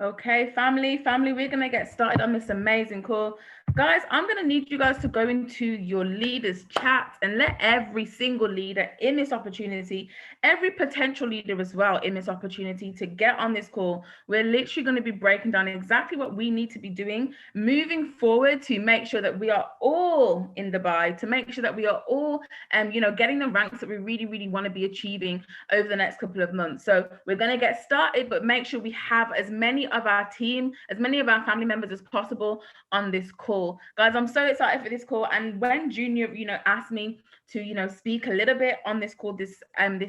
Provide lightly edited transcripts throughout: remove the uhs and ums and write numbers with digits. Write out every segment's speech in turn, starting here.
Okay, family, we're going to get started on this amazing call. Guys, I'm going to need you guys to go into your leaders chat and let every single leader in this opportunity, every potential leader as well in this opportunity to get on this call. We're literally going to be breaking down exactly what we need to be doing moving forward to make sure that we are all in Dubai, to make sure that we are all, getting the ranks that we really, really want to be achieving over the next couple of months. So we're going to get started, but make sure we have as many of our team, as many of our family members as possible on this call. Guys, I'm so excited for this call. And when Junior, asked me to, speak a little bit on this call this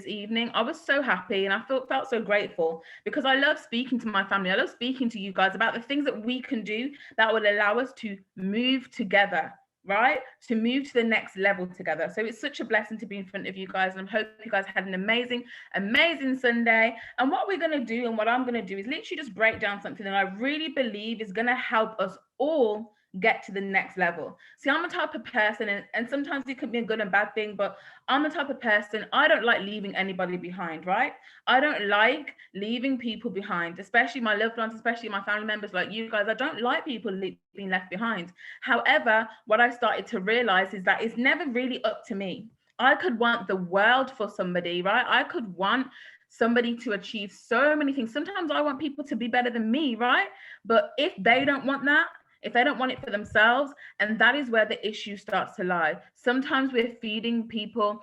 evening, I was so happy and I felt so grateful because I love speaking to my family. I love speaking to you guys about the things that we can do that will allow us to move together, right? To move to the next level together. So it's such a blessing to be in front of you guys. And I hope you guys had an amazing, amazing Sunday. And what we're going to do and what I'm going to do is literally just break down something that I really believe is going to help us all get to the next level. See, I'm a type of person, and sometimes it can be a good and bad thing, but I'm the type of person, I don't like leaving anybody behind, right? I don't like leaving people behind, especially my loved ones, especially my family members like you guys. I don't like people being left behind. However, what I started to realize is that it's never really up to me. I could want the world for somebody, right? I could want somebody to achieve so many things. Sometimes I want people to be better than me, right? But if they don't want that, if they don't want it for themselves, and that is where the issue starts to lie. Sometimes we're feeding people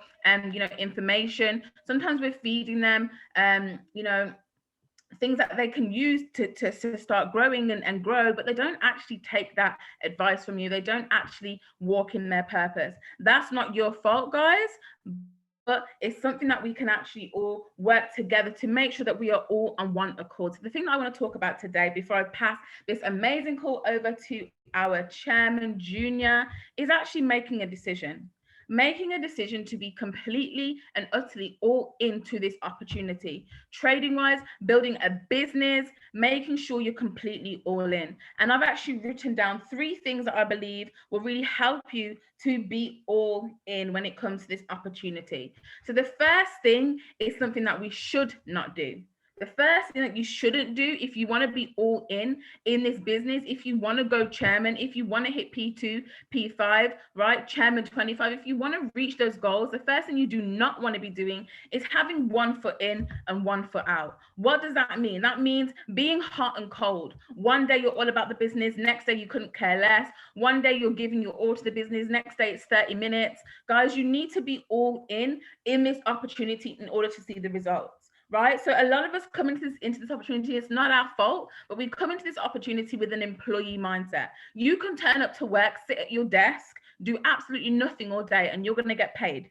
information. Sometimes we're feeding them things that they can use to start growing and grow, but they don't actually take that advice from you. They don't actually walk in their purpose. That's not your fault, guys, but it's something that we can actually all work together to make sure that we are all on one accord. So the thing that I want to talk about today, before I pass this amazing call over to our chairman, Junior, is actually making a decision. Making a decision to be completely and utterly all into this opportunity. Trading wise, building a business, making sure you're completely all in. And I've actually written down 3 things that I believe will really help you to be all in when it comes to this opportunity. So the first thing is something that we should not do. The first thing that you shouldn't do if you want to be all in this business, if you want to go chairman, if you want to hit P2, P5, right, chairman 25, if you want to reach those goals, the first thing you do not want to be doing is having one foot in and one foot out. What does that mean? That means being hot and cold. One day you're all about the business, next day you couldn't care less. One day you're giving your all to the business, next day it's 30 minutes. Guys, you need to be all in this opportunity in order to see the results. Right. So a lot of us come into this opportunity. It's not our fault, but we come into this opportunity with an employee mindset. You can turn up to work, sit at your desk, do absolutely nothing all day, and you're going to get paid.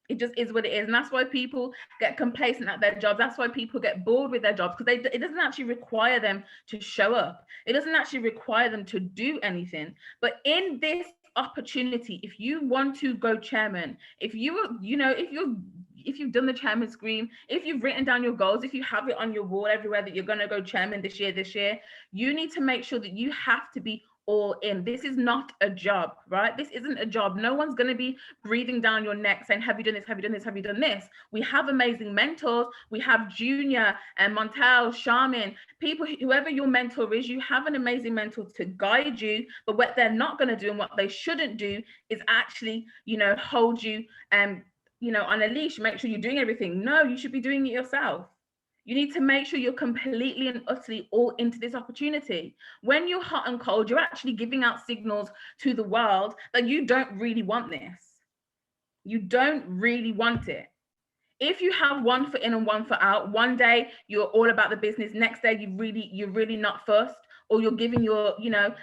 It just is what it is. And that's why people get complacent at their jobs. That's why people get bored with their jobs, because it doesn't actually require them to show up. It doesn't actually require them to do anything. But in this opportunity, if you want to go chairman, if you've done the chairman scream, if you've written down your goals, if you have it on your wall everywhere that you're going to go chairman this year, you need to make sure that you have to be all in. This is not a job, right? This isn't a job. No one's going to be breathing down your neck saying, have you done this? Have you done this? Have you done this? We have amazing mentors. We have Junior and Montel, Charmin, people, whoever your mentor is, you have an amazing mentor to guide you. But what they're not going to do and what they shouldn't do is actually, hold you on a leash, make sure you're doing everything. No, you should be doing it yourself. You need to make sure you're completely and utterly all into this opportunity. When you're hot and cold, you're actually giving out signals to the world that you don't really want this. You don't really want it. If you have one foot in and one foot out, one day you're all about the business, next day you're really not fussed, or you're giving your,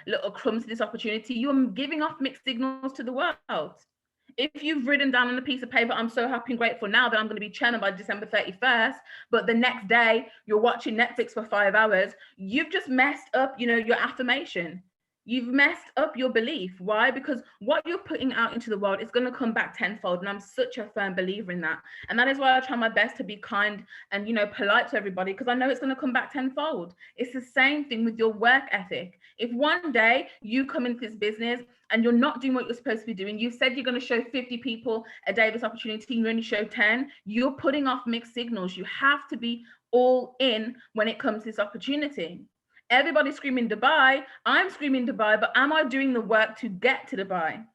little crumbs to this opportunity, you're giving off mixed signals to the world. If you've written down on a piece of paper, I'm so happy and grateful now that I'm going to be chairman by December 31st, but the next day you're watching Netflix for 5 hours, you've just messed up, your affirmation. You've messed up your belief. Why? Because what you're putting out into the world is going to come back tenfold. And I'm such a firm believer in that. And that is why I try my best to be kind and, polite to everybody, because I know it's going to come back tenfold. It's the same thing with your work ethic. If one day you come into this business and you're not doing what you're supposed to be doing, you said you're going to show 50 people a day this opportunity, you only show 10, you're putting off mixed signals. You have to be all in when it comes to this opportunity. Everybody's screaming Dubai. I'm screaming Dubai, but am I doing the work to get to Dubai?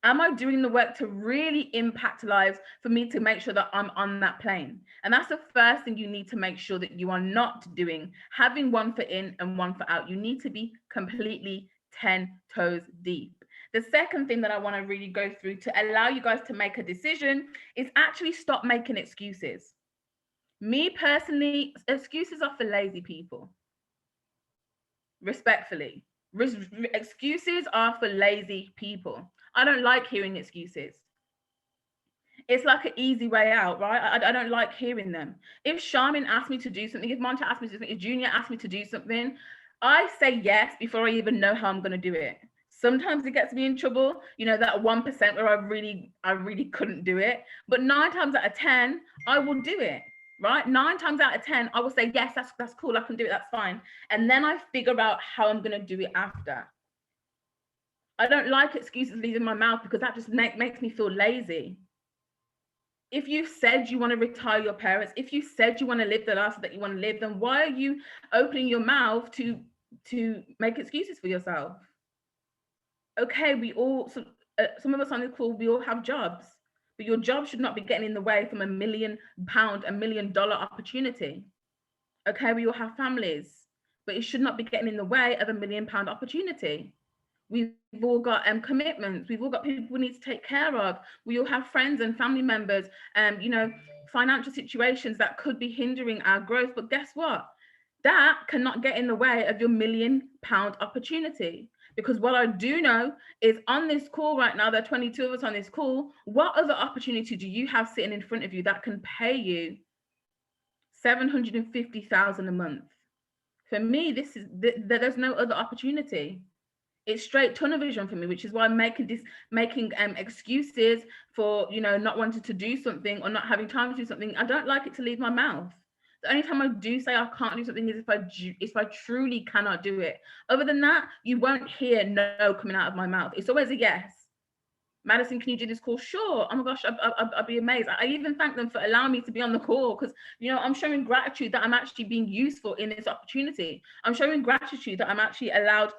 Am I doing the work to really impact lives for me to make sure that I'm on that plane? And that's the first thing you need to make sure that you are not doing, having one foot in and one foot out. You need to be completely 10 toes deep. The second thing that I want to really go through to allow you guys to make a decision is actually stop making excuses. Me personally, excuses are for lazy people. Respectfully, excuses are for lazy people. I don't like hearing excuses. It's like an easy way out, right? I don't like hearing them. If Charmin asked me to do something, if Monta asked me to do something, if Junior asked me to do something, I say yes before I even know how I'm going to do it. Sometimes it gets me in trouble, you know, that 1% where I really couldn't do it. But 9 times out of 10, I will do it, right? 9 times out of 10, I will say, yes, that's cool. I can do it. That's fine. And then I figure out how I'm going to do it after. I don't like excuses leaving my mouth because that just makes me feel lazy. If you said you want to retire your parents, if you said you want to live the life that you want to live, then why are you opening your mouth to make excuses for yourself? Okay, we all, some of us on the call, we all have jobs, but your job should not be getting in the way from £1 million, $1 million opportunity. Okay, we all have families, but it should not be getting in the way of £1 million opportunity. We've all got commitments. We've all got people we need to take care of. We all have friends and family members, you know, financial situations that could be hindering our growth. But guess what? That cannot get in the way of your £1 million opportunity. Because what I do know is on this call right now, there are 22 of us on this call. What other opportunity do you have sitting in front of you that can pay you $750,000 a month? For me, there's no other opportunity. It's straight tunnel vision for me, which is why I'm making excuses for, you know, not wanting to do something or not having time to do something. I don't like it to leave my mouth. The only time I do say I can't do something is if I truly cannot do it. Other than that, you won't hear no coming out of my mouth. It's always a yes. Madison, can you do this call? Sure. Oh my gosh, I'd be amazed. I even thank them for allowing me to be on the call because, you know, I'm showing gratitude that I'm actually being useful in this opportunity. I'm showing gratitude that I'm actually allowed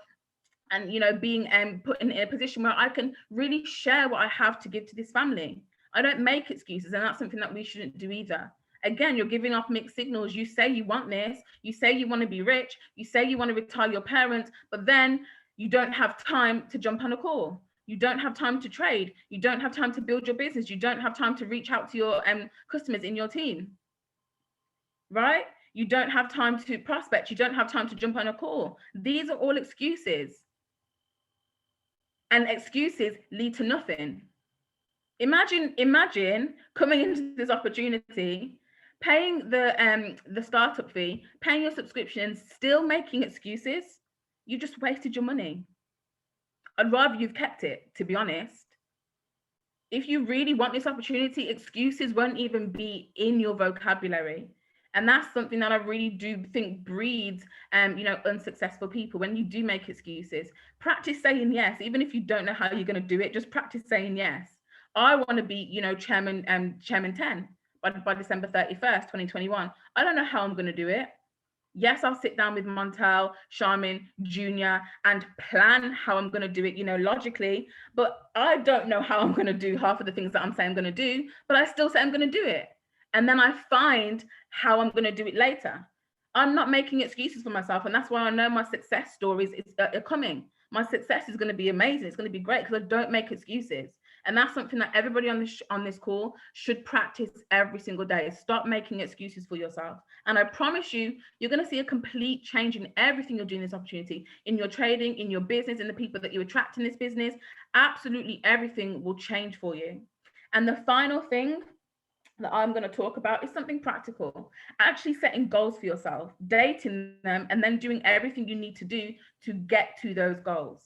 and, you know, being put in a position where I can really share what I have to give to this family. I don't make excuses, and that's something that we shouldn't do either. Again, you're giving off mixed signals. You say you want this, you say you want to be rich, you say you want to retire your parents, but then you don't have time to jump on a call. You don't have time to trade. You don't have time to build your business. You don't have time to reach out to your customers in your team, right? You don't have time to prospect. You don't have time to jump on a call. These are all excuses. And excuses lead to nothing. Imagine coming into this opportunity, paying the startup fee, paying your subscription, still making excuses. You just wasted your money. I'd rather you've kept it, to be honest. If you really want this opportunity, excuses won't even be in your vocabulary. And that's something that I really do think breeds, you know, unsuccessful people. When you do make excuses, practice saying yes, even if you don't know how you're going to do it. Just practice saying yes. I want to be, you know, chairman 10 by December 31st, 2021. I don't know how I'm going to do it. Yes, I'll sit down with Montel, Charmin, Junior, and plan how I'm going to do it, you know, logically. But I don't know how I'm going to do half of the things that I'm saying I'm going to do, but I still say I'm going to do it. And then I find how I'm going to do it later. I'm not making excuses for myself. And that's why I know my success stories are coming. My success is going to be amazing. It's going to be great because I don't make excuses. And that's something that everybody on this call should practice every single day. Stop making excuses for yourself. And I promise you, you're going to see a complete change in everything you're doing in this opportunity, in your trading, in your business, in the people that you attract in this business. Absolutely everything will change for you. And the final thing that I'm going to talk about is something practical. Actually setting goals for yourself, dating them, and then doing everything you need to do to get to those goals.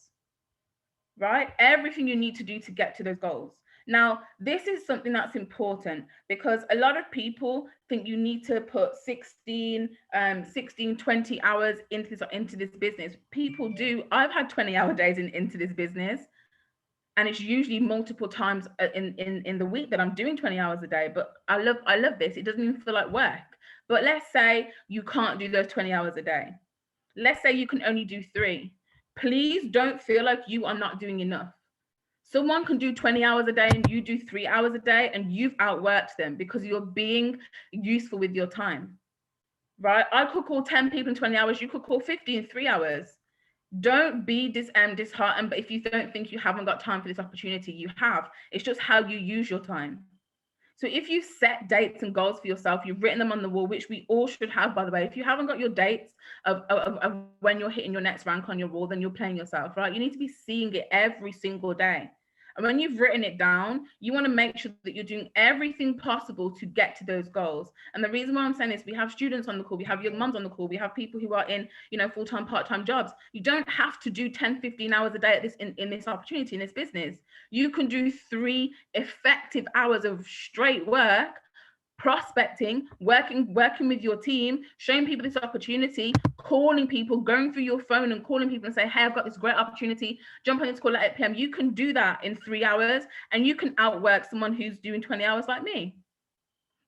Right? Everything you need to do to get to those goals. Now, this is something that's important because a lot of people think you need to put 16, 20 hours into this business. People do. I've had 20-hour days into this business, and it's usually multiple times in the week that I'm doing 20 hours a day. But I love this. It doesn't even feel like work. But let's say you can't do those 20 hours a day. Let's say you can only do 3. Please don't feel like you are not doing enough. Someone can do 20 hours a day and you do 3 hours a day, and you've outworked them because you're being useful with your time, right? I could call 10 people in 20 hours. You could call 50 in 3 hours. Don't be disheartened, but if you don't think you haven't got time for this opportunity, you have. It's just how you use your time. So if you set dates and goals for yourself, you've written them on the wall, which we all should have, by the way. If you haven't got your dates of when you're hitting your next rank on your wall, then you're playing yourself, right? You need to be seeing it every single day. And when you've written it down, you want to make sure that you're doing everything possible to get to those goals. And the reason why I'm saying this, we have students on the call, we have young moms on the call, we have people who are in, full-time, part-time jobs. You don't have to do 10, 15 hours a day at this in this opportunity, in this business. You can do 3 effective hours of straight work, prospecting, working with your team, showing people this opportunity, calling people, going through your phone and calling people and say, hey, I've got this great opportunity, jump on this call at 8 p.m. You can do that in 3 hours, and you can outwork someone who's doing 20 hours like me.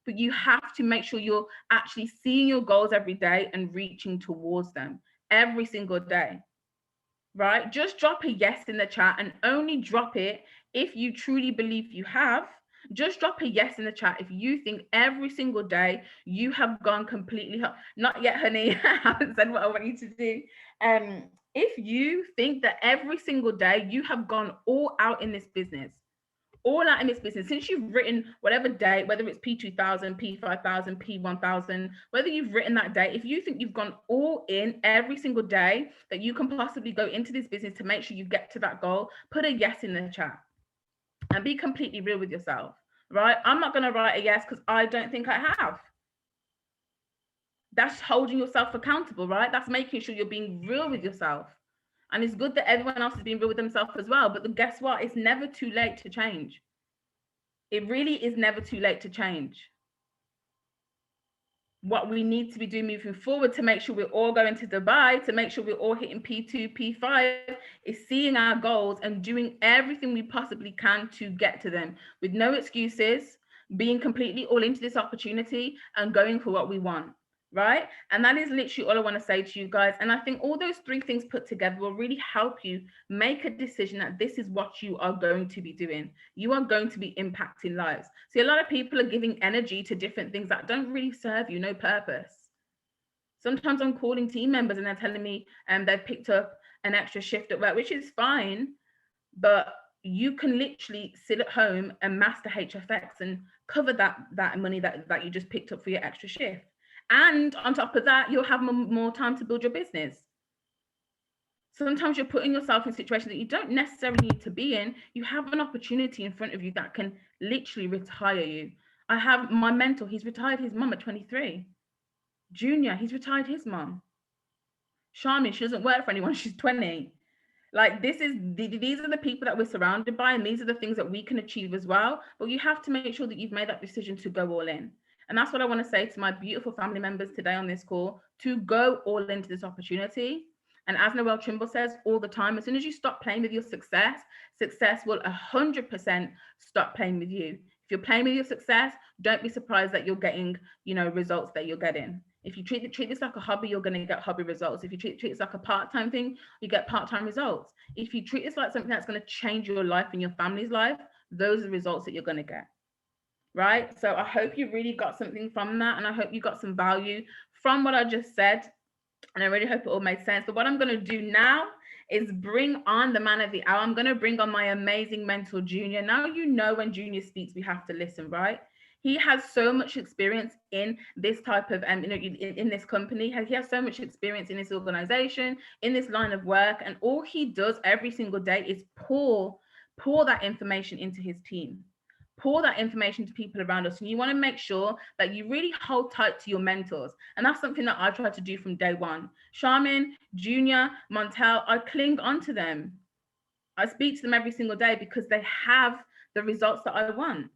But you have to make sure you're actually seeing your goals every day and reaching towards them every single day, right? Just drop a yes in the chat, and only drop it if you truly believe you have. Just drop a yes in the chat if you think every single day you have gone completely. Not yet, honey. I haven't said what I want you to do. If you think that every single day you have gone all out in this business, since you've written whatever date, whether it's P2000, P5000, P1000, whether you've written that date, if you think you've gone all in every single day that you can possibly go into this business to make sure you get to that goal, put a yes in the chat and be completely real with yourself, right? I'm not going to write a yes because I don't think I have. That's holding yourself accountable, right? That's making sure you're being real with yourself. And it's good that everyone else is being real with themselves as well. But guess what? It's never too late to change. It really is never too late to change. What we need to be doing moving forward to make sure we're all going to Dubai, to make sure we're all hitting P2, P5, is seeing our goals and doing everything we possibly can to get to them with no excuses, being completely all into this opportunity and going for what we want. Right? And that is literally all I want to say to you guys. And I think all those 3 things put together will really help you make a decision that this is what you are going to be doing. You are going to be impacting lives. See, a lot of people are giving energy to different things that don't really serve you, no purpose. Sometimes I'm calling team members and they're telling me they've picked up an extra shift at work, which is fine, but you can literally sit at home and master HFX and cover that money that you just picked up for your extra shift. And on top of that, you'll have more time to build your business. Sometimes you're putting yourself in situations that you don't necessarily need to be in. You have an opportunity in front of you that can literally retire you. I have my mentor, he's retired his mum at 23. Junior, he's retired his mum. Charmin, she doesn't work for anyone, she's 20. Like, these are the people that we're surrounded by, and these are the things that we can achieve as well. But you have to make sure that you've made that decision to go all in. And that's what I want to say to my beautiful family members today on this call, to go all into this opportunity. And as Noelle Trimble says all the time, as soon as you stop playing with your success, success will 100% stop playing with you. If you're playing with your success, don't be surprised that you're getting, results that you're getting. If you treat this like a hobby, you're going to get hobby results. If you treat this like a part-time thing, you get part-time results. If you treat this like something that's going to change your life and your family's life, those are the results that you're going to get. Right? So I hope you really got something from that, and I hope you got some value from what I just said, and I really hope it all made sense. But what I'm going to do now is bring on the man of the hour. I'm going to bring on my amazing mentor, Junior. Now, when Junior speaks, we have to listen, right? He has so much experience in this type of, in this company. He has so much experience in this organization, in this line of work, and all he does every single day is pour that information into his team. Pour that information to people around us. And you want to make sure that you really hold tight to your mentors. And that's something that I tried to do from day one. Charmin, Junior, Montel, I cling onto them. I speak to them every single day because they have the results that I want.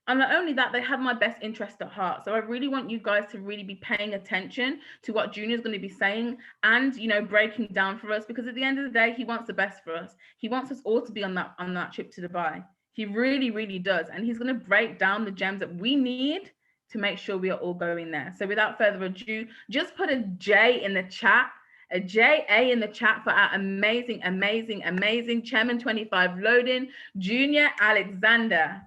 And not only that, they have my best interest at heart. So I really want you guys to really be paying attention to what Junior's going to be saying and, breaking down for us, because at the end of the day, he wants the best for us. He wants us all to be on that trip to Dubai. He really, really does. And he's going to break down the gems that we need to make sure we are all going there. So without further ado, just put a J in the chat, A JA in the chat for our amazing, amazing, amazing Chairman 25 loading, Junior Alexander.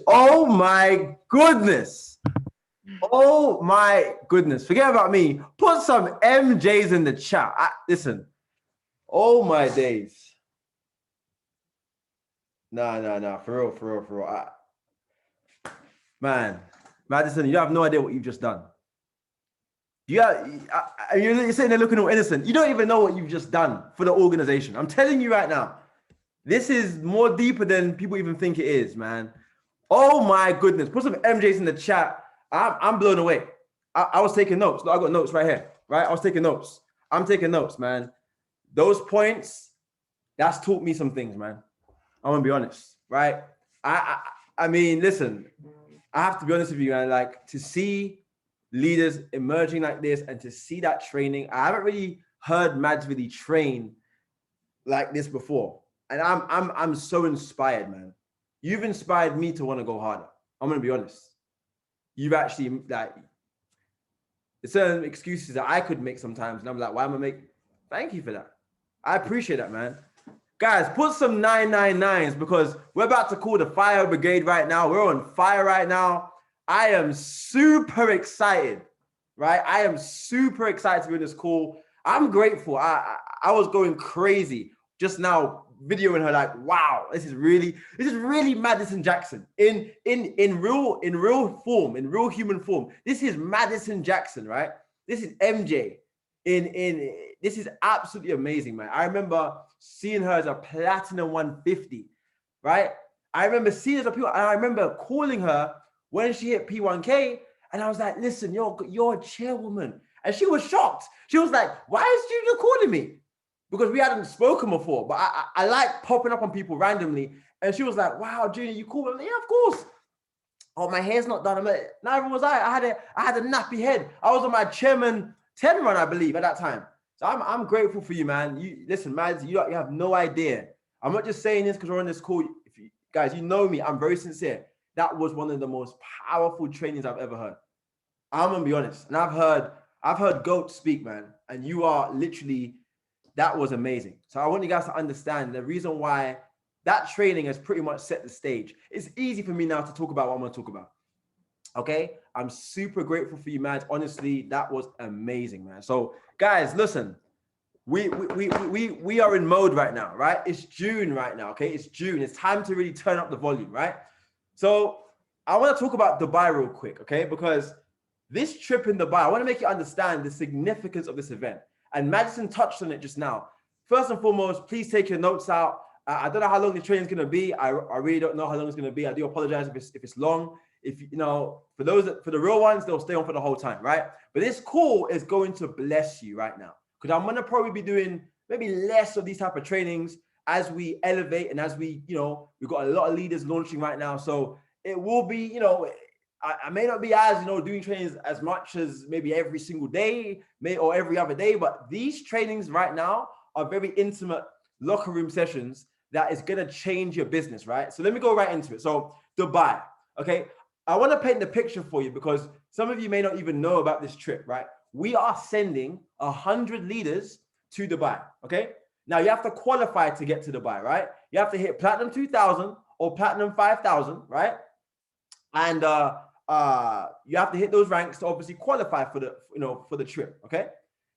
Oh my goodness. Oh my goodness. Forget about me. Put some MJs in the chat. Listen. Oh my days. Nah. For real. Man, Madison, you have no idea what you've just done. You're sitting there looking all innocent. You don't even know what you've just done for the organization. I'm telling you right now. This is more deeper than people even think it is, man. Oh my goodness. Put some MJs in the chat. I'm blown away. I was taking notes. Look, I got notes right here, right? I was taking notes. I'm taking notes, man. Those points, that's taught me some things, man. I'm gonna be honest, right? I mean, listen, I have to be honest with you, man. Like, to see leaders emerging like this and to see that training, I haven't really heard Mads really train like this before. And I'm so inspired, man. You've inspired me to want to go harder. I'm gonna be honest. You've actually, like, there's certain excuses that I could make sometimes, and I'm like, why am I making? Thank you for that. I appreciate that, man. Guys, put some 999s because we're about to call the fire brigade right now. We're on fire right now. I am super excited, right? I am super excited to be on this call. I'm grateful. I was going crazy just now, videoing her, like, wow, this is really Madison Jackson in real form, in real human form. This is Madison Jackson, right? This is MJ this is absolutely amazing, man. I remember seeing her as a platinum 150, right? I remember seeing her as a P1, and I remember calling her when she hit P1K, and I was like, listen, you're a chairwoman. And she was shocked. She was like, why is Junior calling me? Because we hadn't spoken before, but I like popping up on people randomly. And she was like, wow, Junior, you called me? Yeah, of course. Oh, my hair's not done. I'm like, neither was I. I had a nappy head. I was on my chairman 10 run, I believe, at that time. So I'm grateful for you, man. You listen, Mads, you have no idea. I'm not just saying this because we're on this call. If you guys, you know me, I'm very sincere. That was one of the most powerful trainings I've ever heard. I'm gonna be honest. And I've heard GOAT speak, man. And you are literally, that was amazing. So I want you guys to understand the reason why that training has pretty much set the stage. It's easy for me now to talk about what I'm gonna talk about. Okay, I'm super grateful for you, man. Honestly, that was amazing, man. So, guys, listen, we are in mode right now, right? It's June right now. Okay, it's June. It's time to really turn up the volume, right? So, I want to talk about Dubai real quick, okay? Because this trip in Dubai, I want to make you understand the significance of this event. And Madison touched on it just now. First and foremost, please take your notes out. I don't know how long the training is going to be. I really don't know how long it's going to be. I do apologize if it's long. If you know, for the real ones, they'll stay on for the whole time, right? But this call is going to bless you right now, because I'm going to probably be doing maybe less of these type of trainings as we elevate and as we, we've got a lot of leaders launching right now. So it will be, I may not be as, doing trainings as much as maybe every single day, or every other day, but these trainings right now are very intimate locker room sessions that is going to change your business, right? So let me go right into it. So Dubai, okay? I want to paint the picture for you because some of you may not even know about this trip, right? We are sending 100 leaders to Dubai, okay? Now you have to qualify to get to Dubai, right? You have to hit Platinum 2000 or Platinum 5000, right? And you have to hit those ranks to obviously qualify for the trip, okay?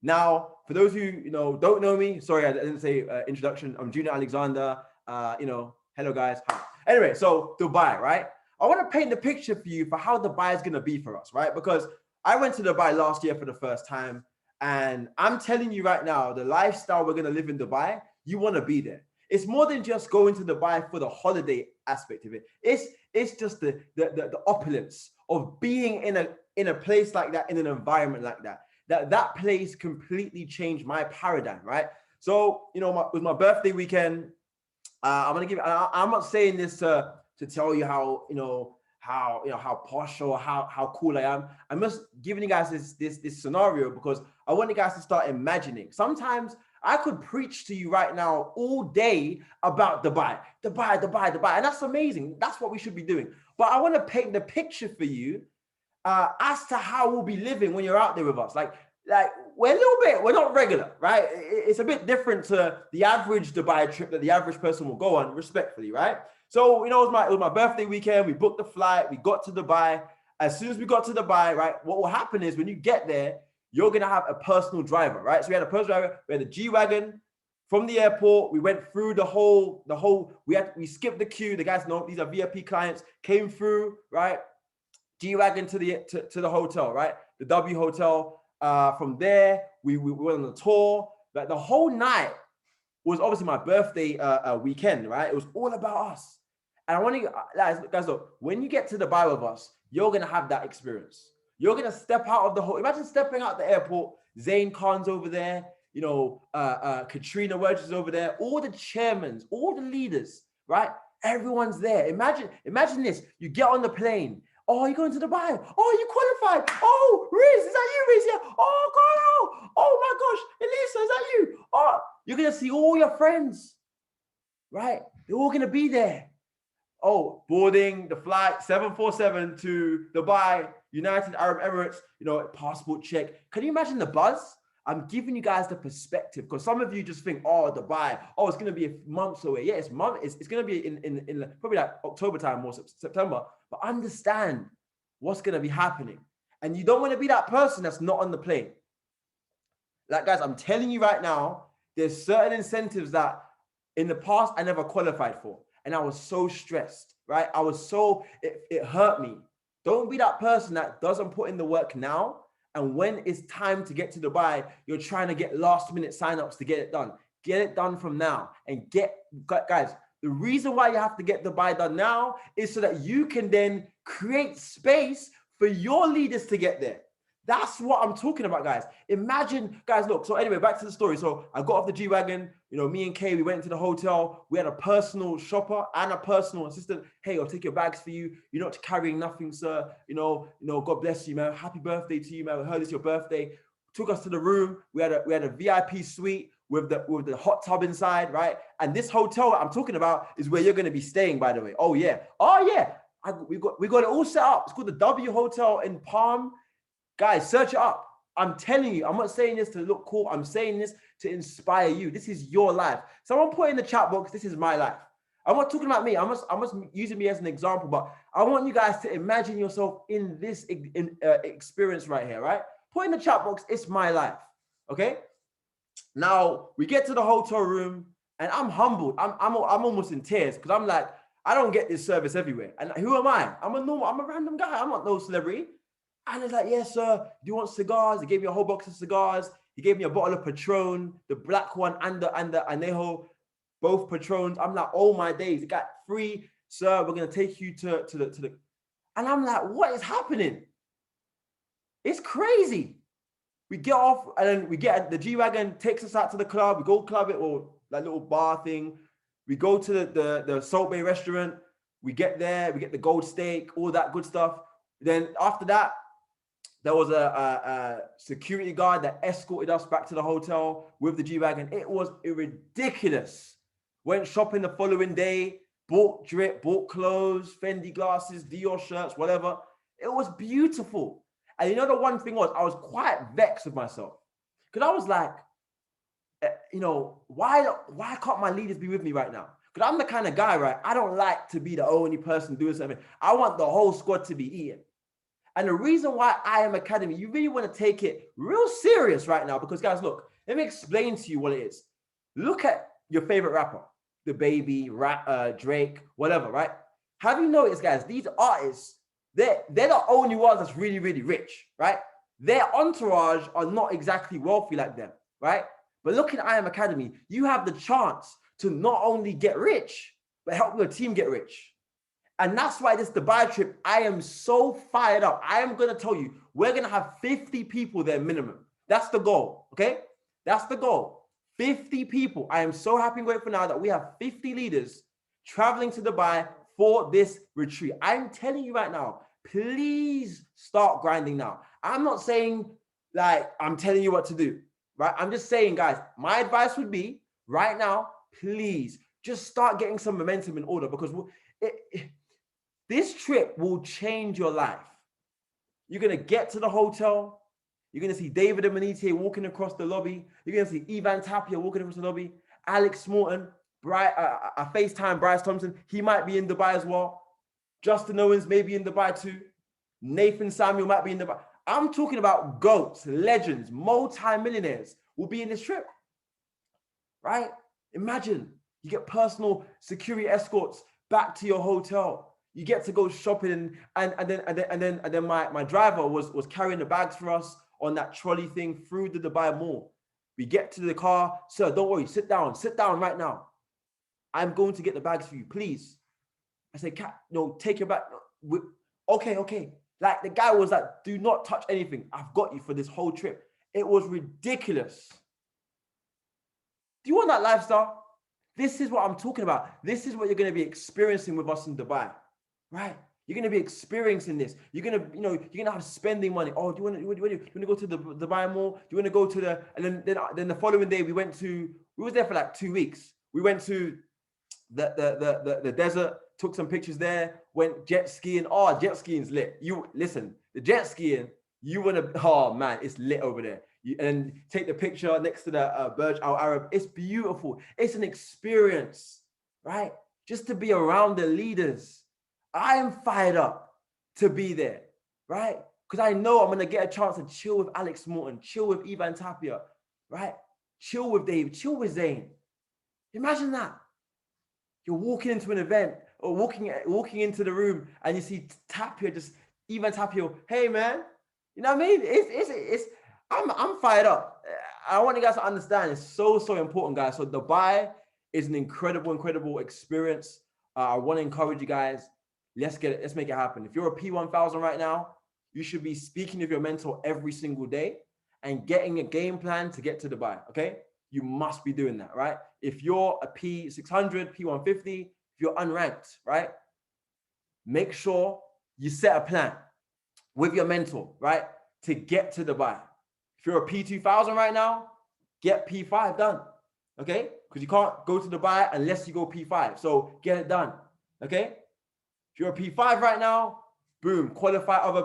Now, for those who don't know me, sorry I didn't say introduction. I'm Junior Alexander. Hello guys. Hi. Anyway, so Dubai, right? I want to paint the picture for you for how Dubai is going to be for us, right? Because I went to Dubai last year for the first time, and I'm telling you right now, the lifestyle we're going to live in Dubai, you want to be there. It's more than just going to Dubai for the holiday aspect of it. It's just the opulence of being in a place like that, in an environment like that. That place completely changed my paradigm, right? So, with my birthday weekend, I'm gonna give. I'm not saying this to tell you how how posh or how cool I am. I'm just giving you guys this scenario because I want you guys to start imagining. Sometimes I could preach to you right now all day about Dubai, and that's amazing. That's what we should be doing. But I want to paint the picture for you as to how we'll be living when you're out there with us. Like we're not regular, right? It's a bit different to the average Dubai trip that the average person will go on, respectfully, right? So, it was my birthday weekend. We booked the flight. We got to Dubai. As soon as we got to Dubai, right, what will happen is when you get there, you're going to have a personal driver, right? So we had a personal driver. We had a G-Wagon from the airport. We went through the whole, we skipped the queue. The guys know these are VIP clients, came through, right? G-Wagon to the hotel, right? The W Hotel. From there, we went on a tour. Like the whole night was obviously my birthday weekend, right? It was all about us. And I want you guys, look, when you get to Dubai with us, you're gonna have that experience. You're gonna step out of the whole. Imagine stepping out the airport. Zayn Khan's over there. Katrina Wedge is over there. All the chairmen, all the leaders, right? Everyone's there. Imagine this. You get on the plane. Oh, you're going to Dubai. Oh, you qualified. Oh, Riz, is that you, Riz? Yeah. Oh, Carlo. Oh my gosh, Elisa, is that you? Oh, you're gonna see all your friends, right? They're all gonna be there. Oh, boarding the flight 747 to Dubai, United Arab Emirates. Passport check. Can you imagine the buzz? I'm giving you guys the perspective because some of you just think, oh, Dubai, oh, it's going to be months away. Yeah, it's going to be in probably like October time or September. But understand what's going to be happening. And you don't want to be that person that's not on the plane. Like, guys, I'm telling you right now, there's certain incentives that in the past I never qualified for. And I was so stressed, right? It hurt me. Don't be that person that doesn't put in the work now. And when it's time to get to Dubai, you're trying to get last minute signups to get it done. Get it done from now. And guys, the reason why you have to get Dubai done now is so that you can then create space for your leaders to get there. That's what I'm talking about, guys. Imagine, guys, look. So anyway, back to the story. So I got off the G-Wagon. Me and Kay, we went into the hotel. We had a personal shopper and a personal assistant. Hey, I'll take your bags for you. You're not carrying nothing, sir. God bless you, man. Happy birthday to you, man. We heard it's your birthday. Took us to the room. We had a VIP suite with the hot tub inside, right? And this hotel I'm talking about is where you're going to be staying, by the way. Oh yeah. We got it all set up. It's called the W Hotel in Palm. Guys, search it up. I'm telling you, I'm not saying this to look cool. I'm saying this to inspire you. This is your life. Someone put in the chat box, this is my life. I'm not talking about me. I'm just using me as an example, but I want you guys to imagine yourself in this experience right here, right? Put in the chat box, it's my life, okay? Now, we get to the hotel room, and I'm humbled. I'm almost in tears, because I'm like, I don't get this service everywhere. And who am I? I'm a random guy. I'm not no celebrity. And it's like, yes, sir. Do you want cigars? He gave me a whole box of cigars. He gave me a bottle of Patron, the black one and the Anejo, both Patrons. I'm like, oh my days, it got free, sir. We're gonna take you to the. And I'm like, what is happening? It's crazy. We get off, and then we get the G-Wagon takes us out to the club. We go club it, or that little bar thing. We go to the Salt Bay restaurant. We get there. We get the gold steak, all that good stuff. Then after that, there was a security guard that escorted us back to the hotel with the G-Wagon. It was ridiculous. Went shopping the following day, bought drip, bought clothes, Fendi glasses, Dior shirts, whatever. It was beautiful. And the one thing was, I was quite vexed with myself. Because I was like, why can't my leaders be with me right now? Because I'm the kind of guy, right? I don't like to be the only person doing something. I want the whole squad to be eating. And the reason why I Am Academy, you really want to take it real serious right now, because guys, look, let me explain to you what it is. Look at your favorite rapper, the Baby, Drake, whatever, right? Have you noticed, guys, these artists, they're the only ones that's really, really rich, right? Their entourage are not exactly wealthy like them, right? But look at I Am Academy, you have the chance to not only get rich, but help your team get rich. And that's why this Dubai trip, I am so fired up. I am going to tell you, we're going to have 50 people there minimum. That's the goal, okay? That's the goal. 50 people. I am so happy and grateful now that we have 50 leaders traveling to Dubai for this retreat. I'm telling you right now, please start grinding now. I'm not saying like I'm telling you what to do, right? I'm just saying, guys, my advice would be right now, please just start getting some momentum in order, because this trip will change your life. You're going to get to the hotel. You're going to see David Amanite walking across the lobby. You're going to see Ivan Tapia walking across the lobby. Alex Morton, I FaceTime Bryce Thompson. He might be in Dubai as well. Justin Owens may be in Dubai too. Nathan Samuel might be in Dubai. I'm talking about GOATs, legends, multi-millionaires will be in this trip, right? Imagine you get personal security escorts back to your hotel. You get to go shopping, and then my driver was carrying the bags for us on that trolley thing through the Dubai Mall. We get to the car. Sir, don't worry, sit down right now. I'm going to get the bags for you, please. I said, no, take your bag. Okay. Like the guy was like, do not touch anything. I've got you for this whole trip. It was ridiculous. Do you want that lifestyle? This is what I'm talking about. This is what you're going to be experiencing with us in Dubai, right? You're going to be experiencing this. You're going to, you're going to have spending money. Oh, do you want to go to the Dubai Mall? Do you want to go to and then the following day we was there for like 2 weeks. We went to the desert, took some pictures there, went jet skiing. Oh, jet skiing's lit. You listen, the jet skiing, you want to, oh man, it's lit over there. And take the picture next to the Burj Al Arab. It's beautiful. It's an experience, right? Just to be around the leaders. I am fired up to be there, right? Because I know I'm going to get a chance to chill with Alex Morton, chill with Ivan Tapia, right? Chill with Dave, chill with Zayn. Imagine that. You're walking into an event or walking into the room and you see Tapia, just Ivan Tapia, hey man, you know what I mean? I'm fired up. I want you guys to understand it's so important, guys. So Dubai is an incredible experience. I want to encourage you guys. Let's make it happen. If you're a P1000 right now, you should be speaking with your mentor every single day and getting a game plan to get to Dubai, okay? You must be doing that, right? If you're a P600, P150, if you're unranked, right? Make sure you set a plan with your mentor, right? To get to Dubai. If you're a P2000 right now, get P5 done, okay? Because you can't go to Dubai unless you go P5. So get it done, okay? If you're a P5 right now, boom, qualify other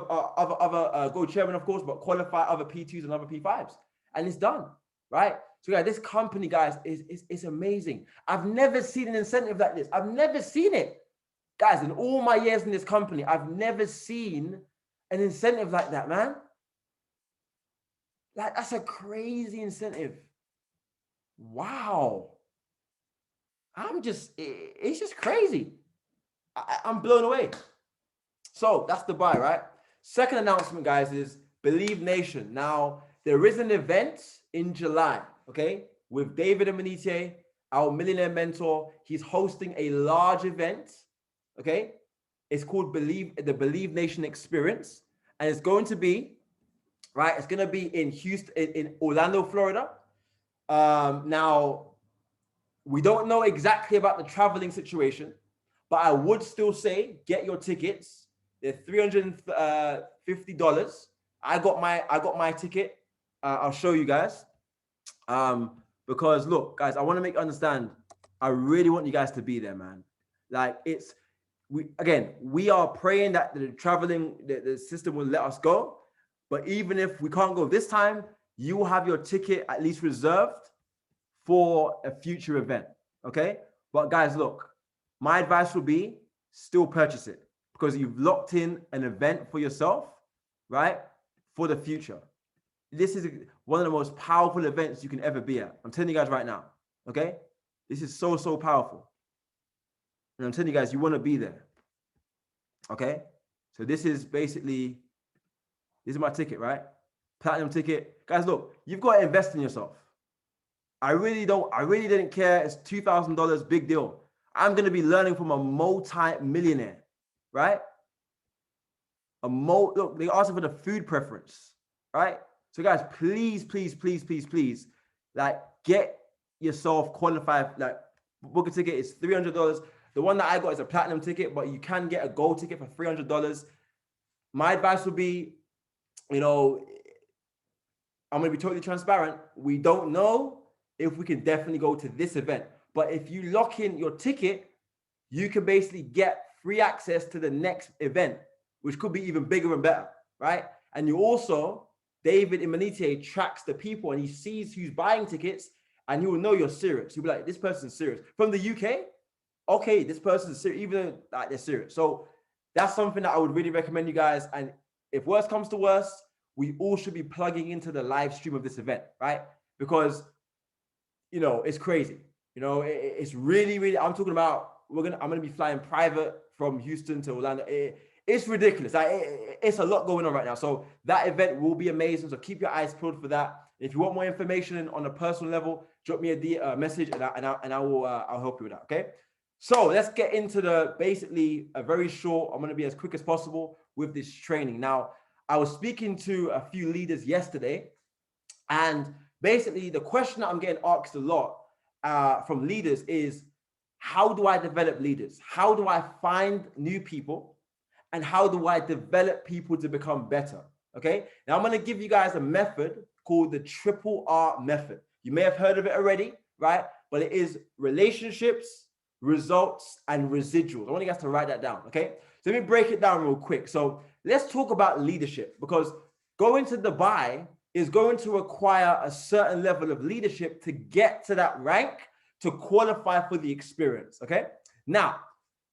go chairman, of course, but qualify other P2s and other P5s. And it's done, right? So yeah, this company, guys, is amazing. I've never seen an incentive like this. I've never seen it. Guys, in all my years in this company, I've never seen an incentive like that, man. Like, that's a crazy incentive. Wow. It's just crazy. I'm blown away. So that's Dubai, right? Second announcement, guys, is Believe Nation. Now, there is an event in July, okay, with David Amanite, our millionaire mentor. He's hosting a large event, okay? It's called the Believe Nation Experience. And it's going to be, right, it's going to be in Houston, in Orlando, Florida. Now, we don't know exactly about the traveling situation, but I would still say get your tickets. They're $350. I got my ticket. I'll show you guys. Because look, guys, I want to make you understand. I really want you guys to be there, man. Like we are praying that the traveling, the system will let us go. But even if we can't go this time, you will have your ticket at least reserved for a future event. Okay. But guys, look, my advice will be still purchase it because you've locked in an event for yourself, right? For the future. This is one of the most powerful events you can ever be at. I'm telling you guys right now. Okay. This is so powerful. And I'm telling you guys, you want to be there. Okay. So this is my ticket, right? Platinum ticket. Guys, look, you've got to invest in yourself. I really didn't care. It's $2,000, big deal. I'm going to be learning from a multi-millionaire, right? Look, they asked for the food preference, right? So guys, please, like get yourself qualified, like book a ticket. It's $300. The one that I got is a platinum ticket, but you can get a gold ticket for $300. My advice would be, I'm going to be totally transparent. We don't know if we can definitely go to this event. But if you lock in your ticket, you can basically get free access to the next event, which could be even bigger and better, right? And you also David Immanite tracks the people and he sees who's buying tickets and he will know you're serious. He'll be like, this person's serious. From the UK, okay, this person's serious, even though like, they're serious. So that's something that I would really recommend you guys. And if worse comes to worse, we all should be plugging into the live stream of this event, right? Because, you know, it's crazy. You know, it's really, really, I'm talking about, I'm going to be flying private from Houston to Orlando. It's ridiculous. It's a lot going on right now. So that event will be amazing. So keep your eyes peeled for that. If you want more information on a personal level, drop me a message and I will I'll help you with that. Okay. So let's get into the basically a very short. I'm going to be as quick as possible with this training. Now, I was speaking to a few leaders yesterday, and basically the question that I'm getting asked a lot from leaders is, how do I develop leaders? How do I find new people? And how do I develop people to become better? Okay. Now I'm going to give you guys a method called the triple R method. You may have heard of it already, right? But it is relationships, results, and residuals. I want you guys to write that down. Okay. So let me break it down real quick. So let's talk about leadership, because going to Dubai is going to require a certain level of leadership to get to that rank, to qualify for the experience. Okay. Now,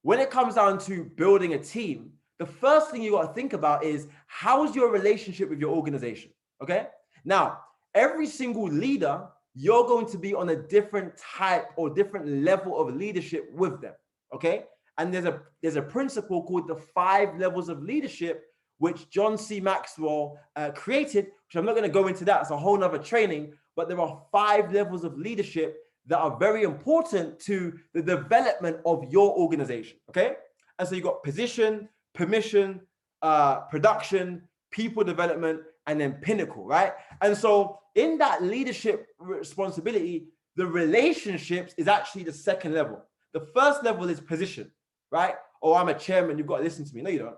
when it comes down to building a team, the first thing you got to think about is, how's your relationship with your organization? Okay. Now, every single leader, you're going to be on a different type or different level of leadership with them. Okay. And there's a principle called the 5 levels of leadership, which John C. Maxwell created, which I'm not going to go into that. It's a whole nother training, but there are 5 levels of leadership that are very important to the development of your organization. Okay. And so you got position, permission, production, people development, and then pinnacle, right? And so in that leadership responsibility, the relationships is actually the second level. The first level is position, right? Oh, I'm a chairman, you've got to listen to me. No, you don't.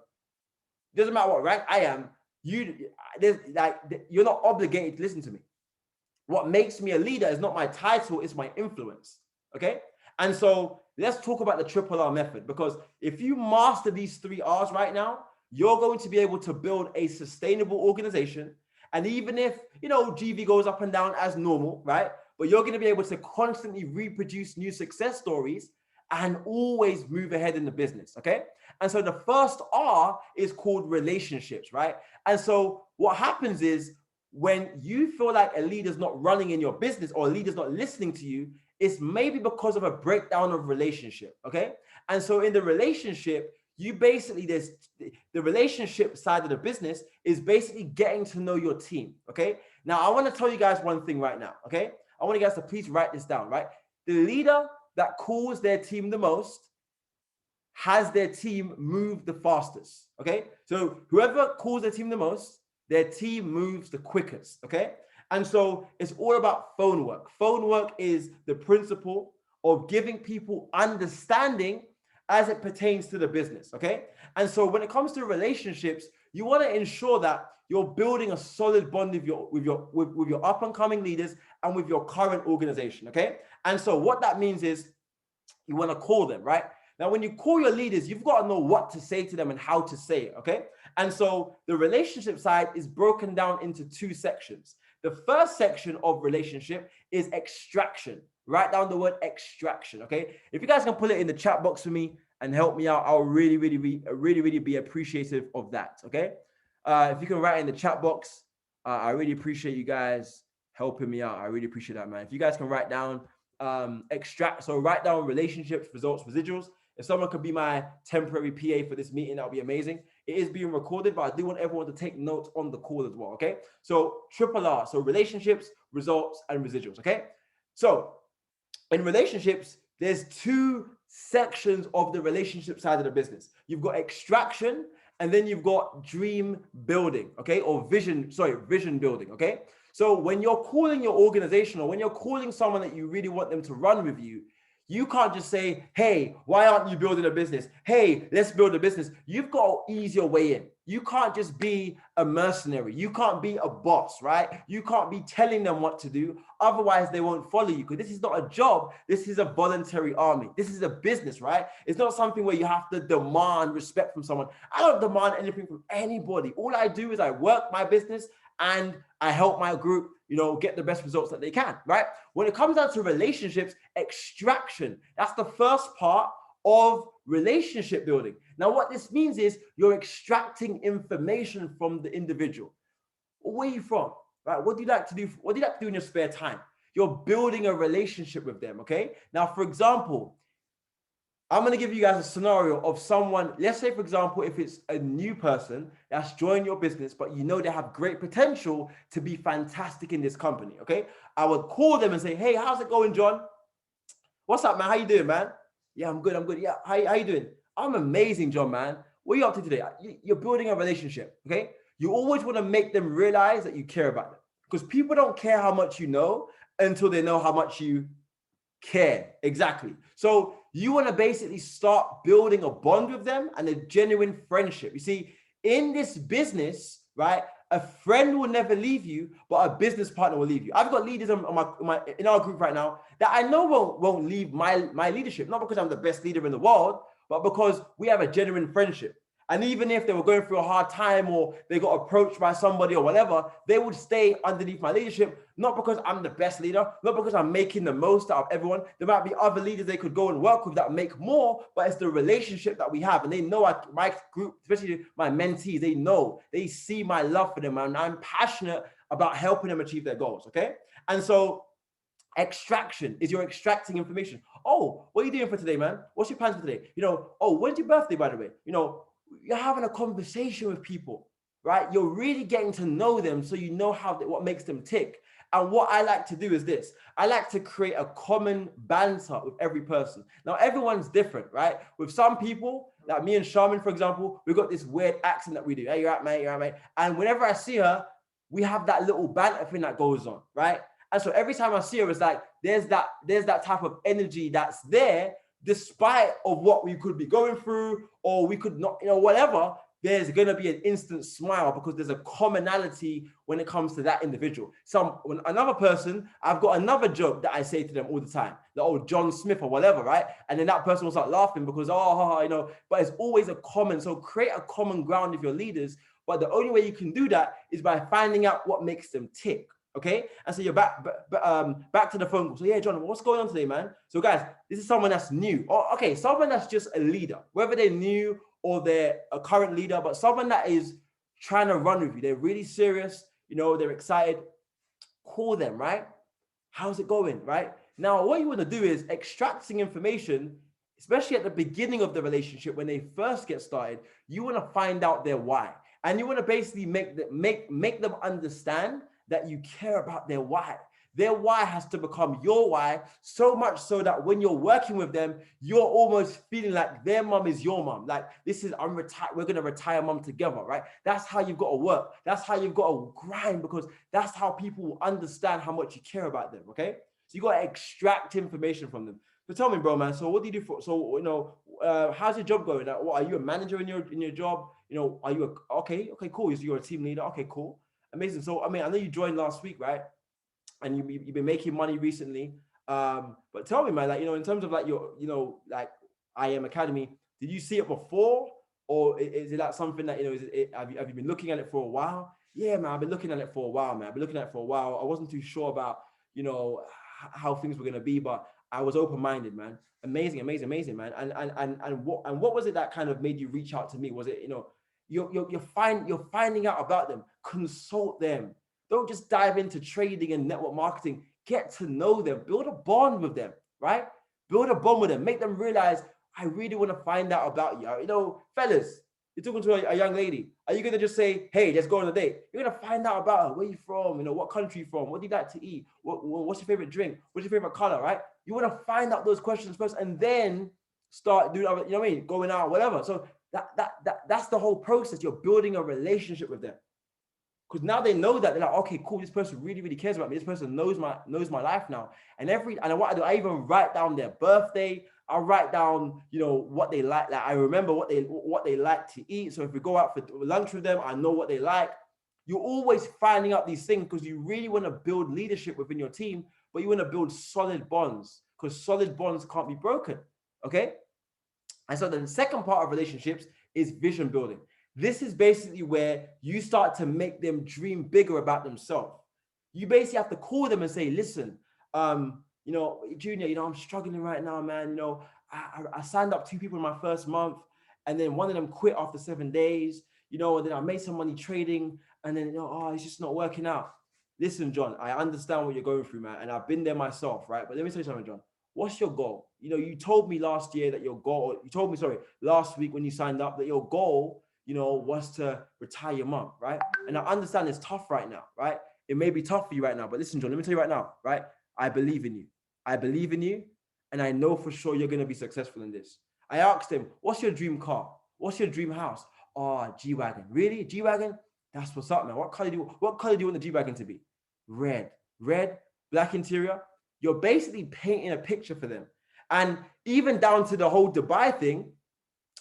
It doesn't matter what rank I am. You're not obligated to listen to me. What makes me a leader is not my title, it's my influence, okay? And so let's talk about the triple R method, because if you master these 3 R's right now, you're going to be able to build a sustainable organization. And even if, you know, GV goes up and down as normal, right? But you're going to be able to constantly reproduce new success stories and always move ahead in the business, okay? And so the first R is called relationships, right? And so what happens is, when you feel like a leader's not running in your business or a leader's not listening to you, it's maybe because of a breakdown of relationship, okay? And so in the relationship, you basically, there's the relationship side of the business is basically getting to know your team, okay? Now, I want to tell you guys one thing right now, okay? I want you guys to please write this down, right? The leader that calls their team the most has their team move the fastest, okay? So whoever calls their team the most, their team moves the quickest, okay? And so it's all about phone work. Phone work is the principle of giving people understanding as it pertains to the business, okay? And so when it comes to relationships, you want to ensure that you're building a solid bond with your up and coming leaders and with your current organization, okay? And so what that means is you want to call them, right? Now, when you call your leaders, you've got to know what to say to them and how to say it, okay? And so the relationship side is broken down into 2 sections. The first section of relationship is extraction. Write down the word extraction, okay? If you guys can put it in the chat box for me and help me out, I'll really be appreciative of that, okay? If you can write in the chat box, I really appreciate you guys helping me out. I really appreciate that, man. If you guys can write down write down relationships, results, residuals. If someone could be my temporary PA for this meeting, that would be amazing. It is being recorded, but I do want everyone to take notes on the call as well, okay? So triple R, so relationships, results, and residuals, okay? So in relationships, there's 2 sections of the relationship side of the business. You've got extraction, and then you've got dream building, okay? Or vision building, okay? So when you're calling your organization, or when you're calling someone that you really want them to run with you, you can't just say, hey, why aren't you building a business? Hey, let's build a business. You've got to ease your way in. You can't just be a mercenary. You can't be a boss, right? You can't be telling them what to do. Otherwise, they won't follow you, because this is not a job. This is a voluntary army. This is a business, right? It's not something where you have to demand respect from someone. I don't demand anything from anybody. All I do is I work my business and I help my group, get the best results that they can, right? When it comes down to relationships, extraction, that's the first part of relationship building. Now, what this means is you're extracting information from the individual. Where are you from? Right? What do you like to do? What do you like to do in your spare time? You're building a relationship with them, okay? Now, for example, I'm going to give you guys a scenario of someone, let's say, for example, if it's a new person that's joined your business, but they have great potential to be fantastic in this company, okay? I would call them and say, hey, how's it going, John? What's up, man? How you doing, man? Yeah, I'm good. Yeah, how you doing? I'm amazing, John, man. What are you up to today? You're building a relationship, okay? You always want to make them realize that you care about them, because people don't care how much you know until they know how much you care. Exactly. So you want to basically start building a bond with them and a genuine friendship. You see, in this business, right, a friend will never leave you, but a business partner will leave you. I've got leaders in our group right now that I know won't leave my leadership, not because I'm the best leader in the world, but because we have a genuine friendship. And even if they were going through a hard time or they got approached by somebody or whatever, they would stay underneath my leadership, not because I'm the best leader, not because I'm making the most out of everyone. There might be other leaders they could go and work with that make more, but it's the relationship that we have. And they know my group, especially my mentees, they see my love for them, and I'm passionate about helping them achieve their goals, okay? And so extraction is you're extracting information. Oh, what are you doing for today, man? What's your plans for today? Oh, when's your birthday, by the way? You're having a conversation with people, right? You're really getting to know them, so you know what makes them tick. And what I like to do is this. I like to create a common banter with every person. Now, everyone's different, right? With some people, like me and Charmin, for example, we've got this weird accent that we do. Hey, you're right, mate, you're right, mate. And whenever I see her, we have that little banter thing that goes on, right? And so every time I see her, it's like, there's that type of energy that's there, despite of what we could be going through, or we could not, whatever, there's going to be an instant smile because there's a commonality when it comes to that individual. When another person, I've got another joke that I say to them all the time, the old John Smith or whatever, right? And then that person will start laughing because, but it's always a common. So create a common ground with your leaders. But the only way you can do that is by finding out what makes them tick. Okay, and so you're back to the phone call. So yeah, John, what's going on today, man? So guys, this is someone that's new. Okay, someone that's just a leader, whether they're new or they're a current leader, but someone that is trying to run with you. They're really serious, they're excited. Call them, right? How's it going, right? Now, what you want to do is extracting information, especially at the beginning of the relationship when they first get started. You want to find out their why, and you want to basically make them understand that you care about their why. Their why has to become your why, so much so that when you're working with them, you're almost feeling like their mom is your mom. Like, we're going to retire mom together, right? That's how you've got to work. That's how you've got to grind, because that's how people will understand how much you care about them, okay? So you got to extract information from them. So tell me, bro, man, so what do you do how's your job going? Are you a manager in your job? Are you okay, cool. So you're a team leader. Okay, cool. Amazing. So, I know you joined last week, right? And you've been making money recently. But tell me, man, like, in terms of like your, like I Am Academy, did you see it before? Or is it like something that, have you been looking at it for a while? Yeah, man, I've been looking at it for a while, man. I wasn't too sure about, how things were going to be, but I was open-minded, man. Amazing, man. And what was it that kind of made you reach out to me? Was it, you're finding out about them, consult them. Don't just dive into trading and network marketing. Get to know them, build a bond with them, right? Build a bond with them, make them realize, I really want to find out about you. Fellas, you're talking to a young lady. Are you going to just say, hey, let's go on a date? You're going to find out about her, where you from, what country you from, what do you like to eat, what's your favorite drink, what's your favorite color, right? You want to find out those questions first and then start doing, going out, whatever. So that's the whole process. You're building a relationship with them, because now they know that they're like, okay, cool. This person really, really cares about me. This person knows my life now. And what I do, I even write down their birthday. I'll write down, you know, what they like. Like I remember what they like to eat. So if we go out for lunch with them, I know what they like. You're always finding out these things because you really want to build leadership within your team, but you want to build solid bonds because solid bonds can't be broken. Okay. And so the second part of relationships is vision building. This is basically where you start to make them dream bigger about themselves. You basically have to call them and say, listen, you know, Junior, you know, I'm struggling right now, man. You know, I signed up 2 people in my first month, and then one of them quit after 7 days, you know, and then I made some money trading, and then, you know, oh, it's just not working out. Listen, John, I understand what you're going through, man, and I've been there myself, right? But let me tell you something, John. What's your goal? You know, you told me last year that your goal, you told me, sorry, last week when you signed up that your goal, you know, was to retire your mom, right? And I understand it's tough right now, right? It may be tough for you right now, but listen, John, let me tell you right now, right? I believe in you. I believe in you, and I know for sure you're going to be successful in this. I asked him, what's your dream car? What's your dream house? Oh, G-Wagon. Really? G-Wagon? That's what's up, man. What color do you want the G-Wagon to be? Red, black interior. You're basically painting a picture for them. And even down to the whole Dubai thing,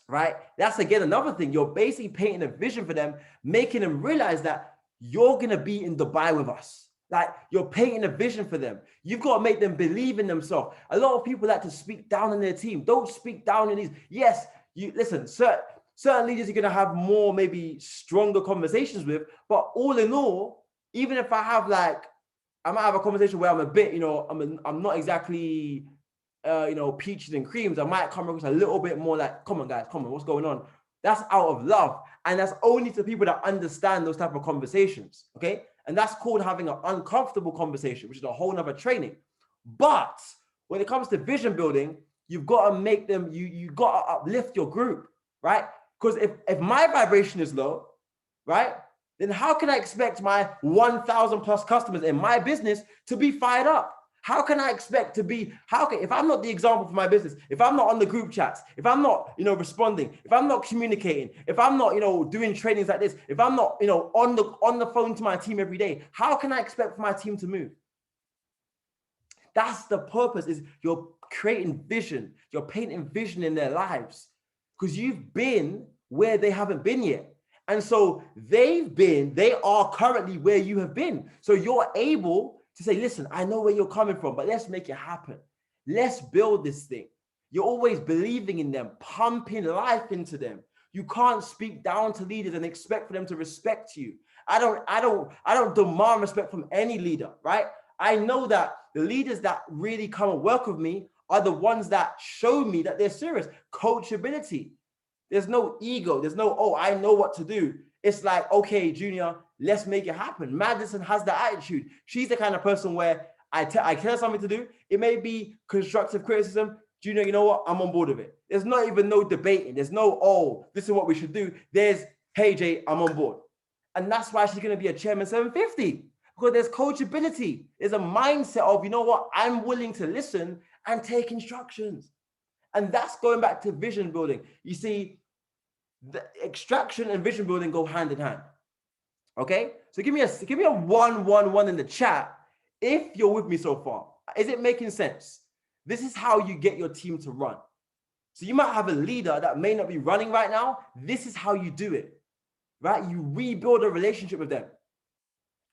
right? That's again another thing. You're basically painting a vision for them, making them realize that you're going to be in Dubai with us. Like you're painting a vision for them. You've got to make them believe in themselves. A lot of people like to speak down on their team. Don't speak down in these. Yes, you listen, certain leaders you're going to have more, maybe stronger conversations with. But all in all, even if I have like, I might have a conversation where I'm a bit, you know, I'm not exactly, you know, peaches and creams. I might come across a little bit more like, come on, guys, come on, what's going on? That's out of love. And that's only to people that understand those type of conversations, okay? And that's called having an uncomfortable conversation, which is a whole nother training. But when it comes to vision building, you've got to make them, you got to uplift your group, right? Because if my vibration is low, right, then how can I expect my 1,000 plus customers in my business to be fired up? How can I expect to be, if I'm not the example for my business, if I'm not on the group chats, if I'm not, you know, responding, if I'm not communicating, if I'm not, you know, doing trainings like this, if I'm not, you know, on the phone to my team every day, how can I expect for my team to move? That's the purpose, is you're creating vision. You're painting vision in their lives because you've been where they haven't been yet. And so they are currently where you have been. So you're able to say, listen, I know where you're coming from, but let's make it happen. Let's build this thing. You're always believing in them, pumping life into them. You can't speak down to leaders and expect for them to respect you. I don't demand respect from any leader, right? I know that the leaders that really come and work with me are the ones that show me that they're serious. Coachability. There's no ego. There's no, oh, I know what to do. It's like, okay, Junior, let's make it happen. Madison has the attitude. She's the kind of person where I tell her something to do. It may be constructive criticism. Junior, you know what? I'm on board with it. There's not even no debating. There's no, oh, this is what we should do. There's, hey, Jay, I'm on board. And that's why she's going to be a chairman 750. Because there's coachability. There's a mindset of, you know what? I'm willing to listen and take instructions. And that's going back to vision building. You see, the extraction and vision building go hand in hand. Okay, so give me a 111 in the chat if you're with me so far. Is it making sense? This is how you get your team to run. So you might have a leader that may not be running right now. This is how you do it, right? You rebuild a relationship with them.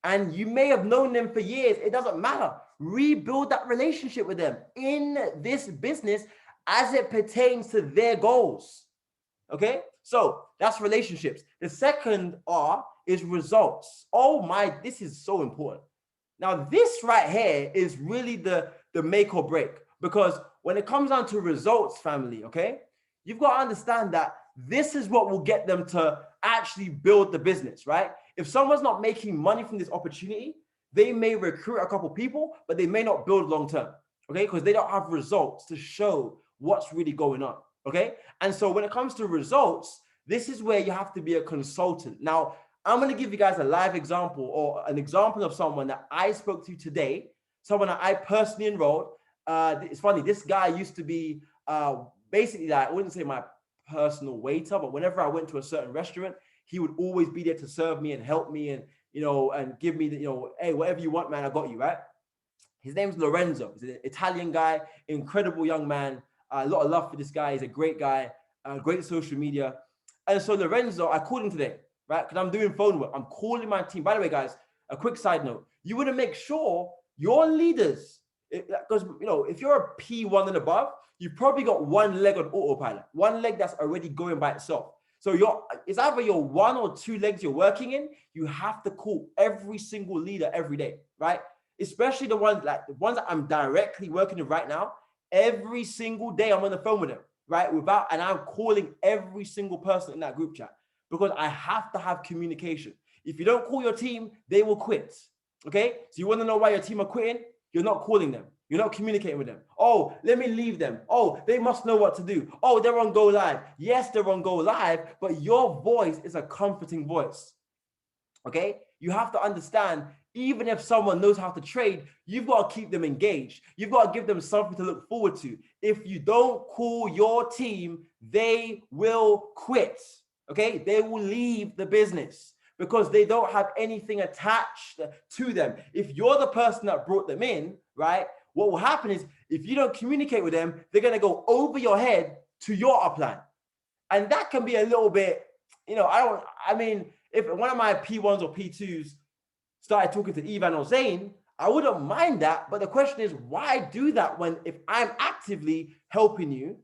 And you may have known them for years. It doesn't matter. Rebuild that relationship with them in this business as it pertains to their goals. Okay, so that's relationships. The second R is results. Oh my, this is so important. Now, this right here is really the make or break, because when it comes down to results, family, okay, you've got to understand that this is what will get them to actually build the business, right? If someone's not making money from this opportunity, they may recruit a couple people, but they may not build long term, okay, because they don't have results to show what's really going on. Okay. And so when it comes to results, this is where you have to be a consultant. Now, I'm going to give you guys a live example, or an example of someone that I spoke to today, someone that I personally enrolled. It's funny. This guy used to be basically, like, I wouldn't say my personal waiter, but whenever I went to a certain restaurant, he would always be there to serve me and help me and, you know, and give me the, you know, hey, whatever you want, man, I got you, right? His name's Lorenzo. He's an Italian guy, incredible young man. A lot of love for this guy. He's a great guy, great social media. And so Lorenzo, I called him today, right? Because I'm doing phone work. I'm calling my team. By the way, guys, a quick side note. You want to make sure your leaders, because, you know, if you're a P1 and above, you've probably got one leg on autopilot, one leg that's already going by itself. So it's either your 1 or 2 legs you're working in. You have to call every single leader every day, right? Especially the ones that I'm directly working with right now. Every single day I'm on the phone with them, right? And I'm calling every single person in that group chat because I have to have communication. If you don't call your team, they will quit. Okay? So you want to know why your team are quitting? You're not calling them. You're not communicating with them. Oh, let me leave them. Oh, they must know what to do. Oh, they're on Go Live. Yes, they're on Go Live, but your voice is a comforting voice. Okay? You have to understand, even if someone knows how to trade, you've got to keep them engaged. You've got to give them something to look forward to. If you don't call your team, they will quit. Okay? They will leave the business because they don't have anything attached to them. If you're the person that brought them in, right? What will happen is if you don't communicate with them, they're going to go over your head to your upline. And that can be a little bit, if one of my P1s or P2s started talking to Ivan or Zain, I wouldn't mind that. But the question is, why do that when if I'm actively helping you,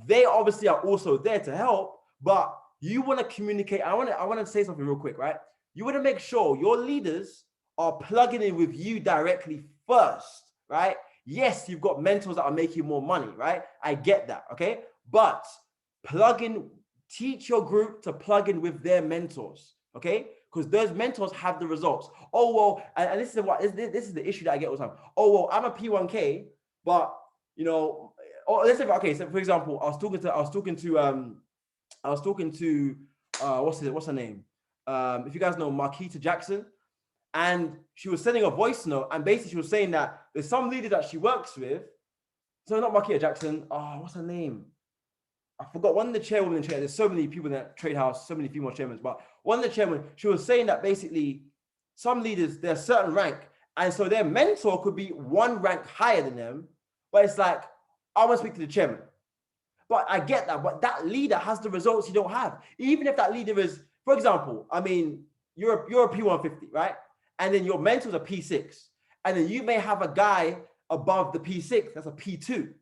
they obviously are also there to help, but you want to communicate. I want to say something real quick, right? You want to make sure your leaders are plugging in with you directly first, right? Yes, you've got mentors that are making more money, right? I get that, okay? But teach your group to plug in with their mentors, okay? Because those mentors have the results. Oh, well, and this is the issue that I get all the time. Oh, well, I'm a P1K, but, let's say, okay, so for example, I was talking to what's her name? If you guys know Marquita Jackson, and she was sending a voice note, and basically she was saying that there's some leader that she works with. So not Marquita Jackson. Oh, what's her name? I forgot. One of the chairwomen in trade. There's so many people in that trade house, so many female chairmen. But one of the chairmen, she was saying that basically some leaders, they're a certain rank, and so their mentor could be one rank higher than them. But it's like, I want to speak to the chairman. But I get that. But that leader has the results you don't have. Even if that leader is, for example, you're a P150, right? And then your mentor's a P6. And then you may have a guy above the P6 that's a P2.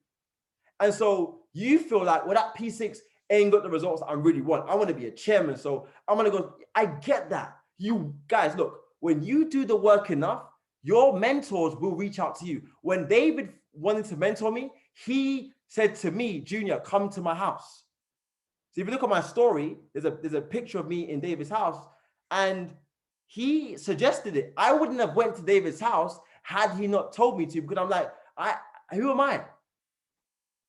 And so you feel like, well, that P6 ain't got the results I really want. I want to be a chairman. So I'm going to go. I get that. You guys, look, when you do the work enough, your mentors will reach out to you. When David wanted to mentor me, he said to me, Junior, come to my house. So if you look at my story, there's a picture of me in David's house, and he suggested it. I wouldn't have went to David's house had he not told me to, because I'm like, who am I?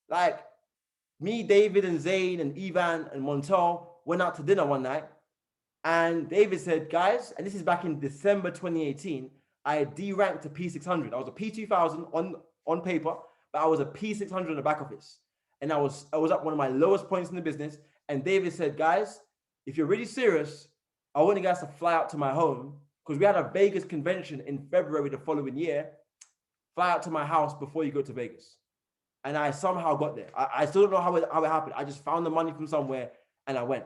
Like, me, David, and Zayn, and Ivan, and Montel went out to dinner one night, and David said, guys, and this is back in December 2018, I had D-ranked to P600. I was a P2000 on paper, but I was a P600 in the back office. And I was at one of my lowest points in the business. And David said, guys, if you're really serious, I want you guys to fly out to my home, because we had a Vegas convention in February the following year. Fly out to my house before you go to Vegas. And I somehow got there. I still don't know how it happened. I just found the money from somewhere and I went.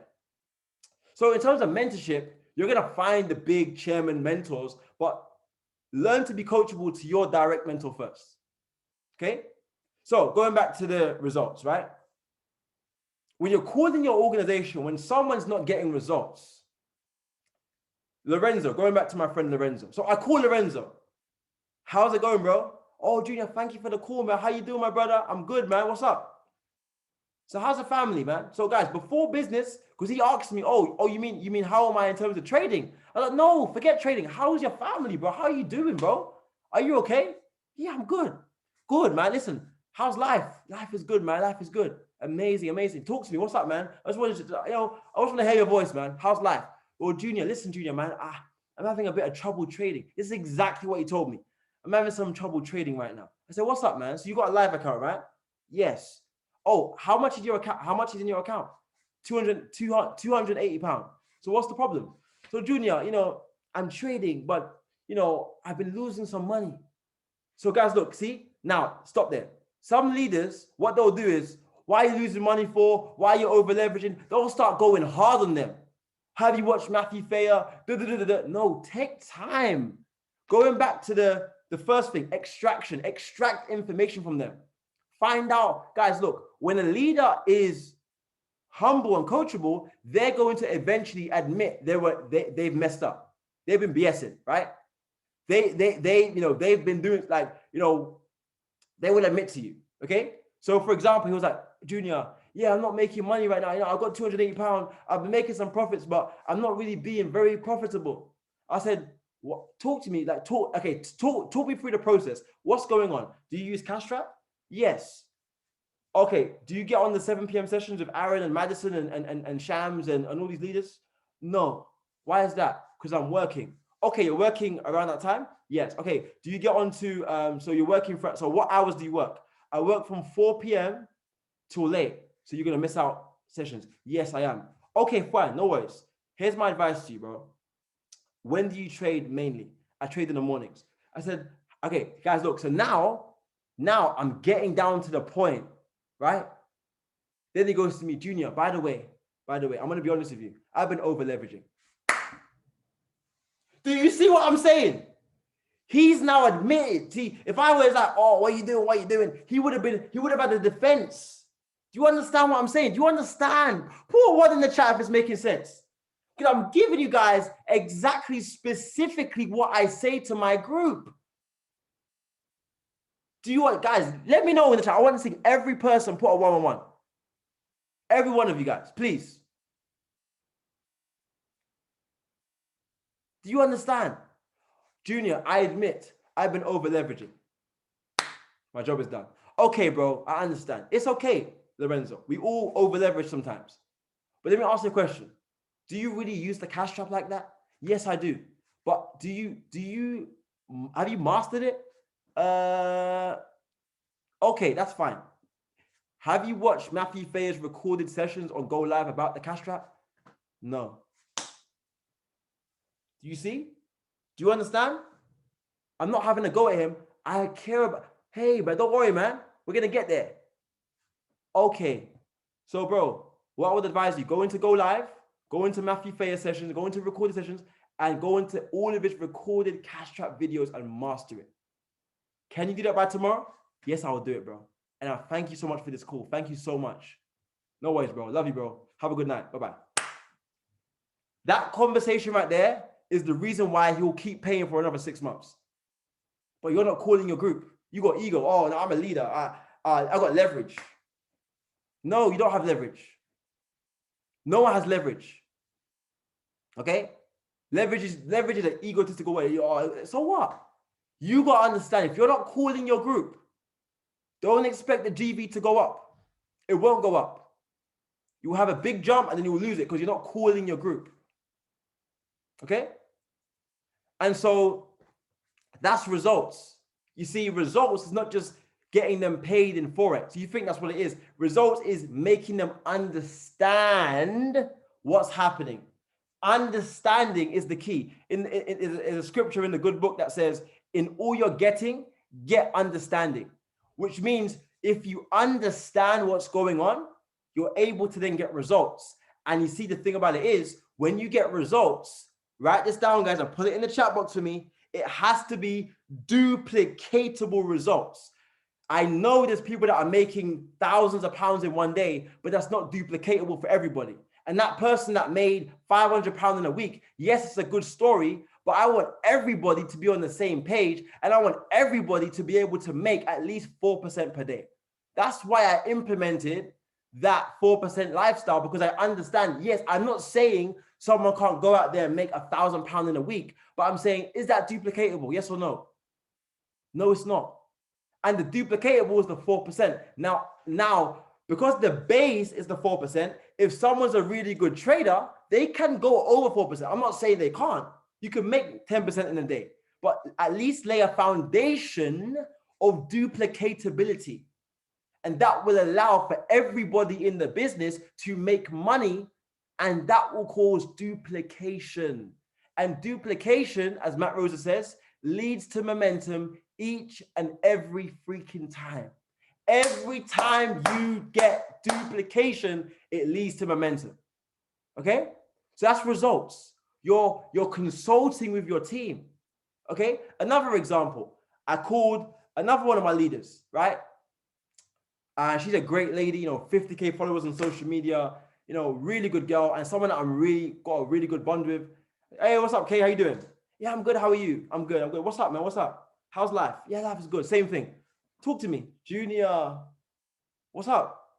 So in terms of mentorship, you're going to find the big chairman mentors, but learn to be coachable to your direct mentor first. Okay? So going back to the results, right? When you're calling your organization, when someone's not getting results, Lorenzo, going back to my friend Lorenzo. So I call Lorenzo. How's it going, bro? Oh, Junior, thank you for the call, man. How you doing, my brother? I'm good, man. What's up? So how's the family, man? So guys, before business, because he asked me, oh, you mean how am I in terms of trading? I was like, no, forget trading. How's your family, bro? How are you doing, bro? Are you okay? Yeah, I'm good. Good, man. Listen, how's life? Life is good, man. Life is good. Amazing, amazing. Talk to me. What's up, man? I just wanted to, I just want to hear your voice, man. How's life? Well, Junior, listen, Junior, man. I'm having a bit of trouble trading. This is exactly what he told me. I'm having some trouble trading right now. I said, what's up, man? So you got a live account, right? Yes. Oh, how much is your account? How much is in your account? 280 pounds. So what's the problem? So Junior, I'm trading, but I've been losing some money. So guys, look, see, now stop there. Some leaders, what they'll do is, Why are you losing money for? Why are you over leveraging? Don't start going hard on them. Have you watched Matthew Thayer? No, take time. Going back to the first thing, extraction, extract information from them. Find out, guys, look, when a leader is humble and coachable, they're going to eventually admit they've messed up. They've been BSing, right? They've been doing they will admit to you, okay? So for example, he was like, Junior, yeah, I'm not making money right now. I've got £280. I've been making some profits, but I'm not really being very profitable. I said, what? Talk to me, talk me through the process. What's going on? Do you use Cash Trap? Yes. Okay, do you get on the 7 p.m. sessions with Aaron and Madison and Shams and all these leaders? No. Why is that? Because I'm working. Okay, you're working around that time? Yes. Okay, do you get on to, so you're working so what hours do you work? I work from 4 p.m. till late. So you're going to miss out sessions. Yes, I am. Okay, fine. No worries. Here's my advice to you, bro. When do you trade mainly? I trade in the mornings. I said, okay, guys, look. So now I'm getting down to the point, right? Then he goes to me, Junior, by the way, I'm going to be honest with you. I've been over leveraging. Do you see what I'm saying? He's now admitted. See, if I was like, oh, what are you doing? What are you doing? He would have had a defense. Do you understand what I'm saying? Do you understand? Put a word in the chat if it's making sense. Because I'm giving you guys exactly, specifically what I say to my group. Do you want, guys, let me know in the chat. I want to see every person put a 1-on-1. Every one of you guys, please. Do you understand? Junior, I admit I've been over leveraging. My job is done. Okay, bro, I understand. It's okay, Lorenzo. We all over leverage sometimes. But let me ask you a question. Do you really use the Cash Trap like that? Yes, I do. But have you mastered it? Okay, that's fine. Have you watched Matthew Thayer's recorded sessions on Go Live about the Cash Trap? No. Do you see? Do you understand? I'm not having a go at him. I care about, hey, but don't worry, man. We're going to get there. Okay. So, bro, what I would advise you, go into Go Live, go into Matthew Thayer sessions, go into recorded sessions, and go into all of his recorded Cash Trap videos and master it. Can you do that by tomorrow? Yes, I will do it, bro. And I thank you so much for this call. Thank you so much. No worries, bro. Love you, bro. Have a good night. Bye-bye. That conversation right there is the reason why he'll keep paying for another 6 months. But you're not calling your group. You got ego. Oh, no, I'm a leader. I got leverage. No, you don't have leverage. No one has leverage. Okay? Leverage is an egotistical way. So what? You got to understand, if you're not calling your group, don't expect the GV to go up. It won't go up. You will have a big jump and then you will lose it because you're not calling your group. Okay? And so that's results. You see, results is not just getting them paid in Forex. You think that's what it is. Results is making them understand what's happening. Understanding is the key. In a scripture in the good book that says, in all you're getting, get understanding. Which means if you understand what's going on, you're able to then get results. And you see, the thing about it is, when you get results, write this down, guys, and put it in the chat box for me. It has to be duplicatable results. I know there's people that are making thousands of pounds in one day, but that's not duplicatable for everybody. And that person that made £500 in a week, yes, it's a good story, but I want everybody to be on the same page, and I want everybody to be able to make at least 4% per day. That's why I implemented that 4% lifestyle, because I understand, yes, I'm not saying someone can't go out there and make £1,000 in a week, but I'm saying, is that duplicatable? Yes or no? No, it's not. And the duplicatable is the 4%. Now, because the base is the 4%, if someone's a really good trader, they can go over 4%. I'm not saying they can't. You can make 10% in a day, but at least lay a foundation of duplicatability. And that will allow for everybody in the business to make money, and that will cause duplication. And duplication, as Matt Rosa says, leads to momentum each and every freaking time. Every time you get duplication, it leads to momentum. Okay? So that's results. You're consulting with your team. Okay? Another example, I called another one of my leaders, right? She's a great lady, 50K followers on social media, really good girl, and someone that I'm really got a really good bond with. Hey, what's up, Kay? How you doing? Yeah, I'm good. How are you? I'm good. I'm good. What's up, man? What's up? How's life? Yeah, life is good. Same thing. Talk to me. Junior, what's up?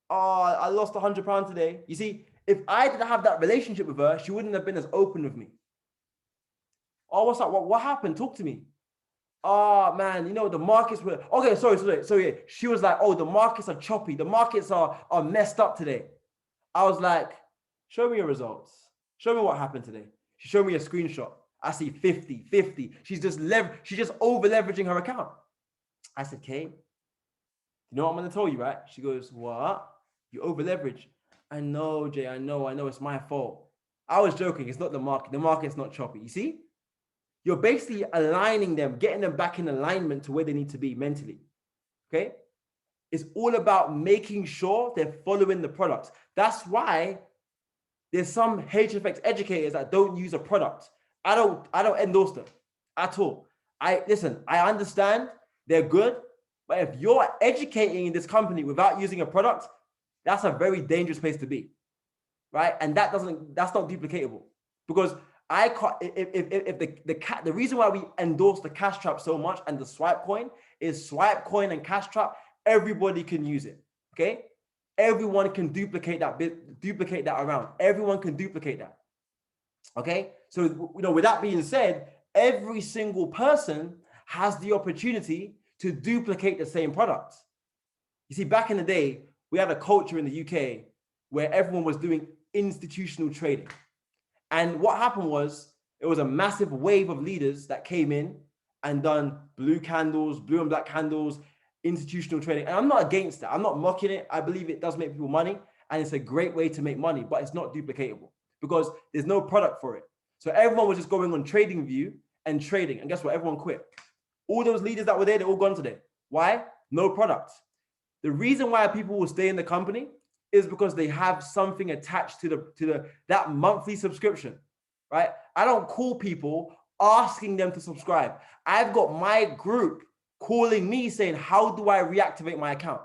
I lost £100 today. You see, if I didn't have that relationship with her, she wouldn't have been as open with me. Oh, what's up? What happened? Talk to me. Oh man, the markets were okay. Sorry. She was like, oh, the markets are choppy. The markets are messed up today. I was like, show me your results. Show me what happened today. She showed me a screenshot. I see 50. She's just over leveraging her account. I said, Kate, you know what I'm gonna tell you, right? She goes, what? You over leverage. I know, Jay. I know. It's my fault. I was joking. It's not the market. The market's not choppy. You see? You're basically aligning them, getting them back in alignment to where they need to be mentally. Okay? It's all about making sure they're following the product. That's why there's some HFX educators that don't use a product. I don't endorse them at all. I understand they're good, but if you're educating in this company without using a product, that's a very dangerous place to be. Right? And that's not duplicatable, because I can't, if the reason why we endorse the cash trap so much and the swipe coin is swipe coin and cash trap, everybody can use it. Okay? Everyone can duplicate that around. Everyone can duplicate that. Okay? So, with that being said, every single person has the opportunity to duplicate the same product. You see, back in the day, we had a culture in the UK where everyone was doing institutional trading. And what happened was, it was a massive wave of leaders that came in and done blue and black candles, institutional trading. And I'm not against that. I'm not mocking it. I believe it does make people money, and it's a great way to make money, but it's not duplicatable because there's no product for it. So everyone was just going on TradingView and trading. And guess what? Everyone quit. All those leaders that were there, they're all gone today. Why? No product. The reason why people will stay in the company is because they have something attached to that monthly subscription, right? I don't call people asking them to subscribe. I've got my group calling me saying, how do I reactivate my account?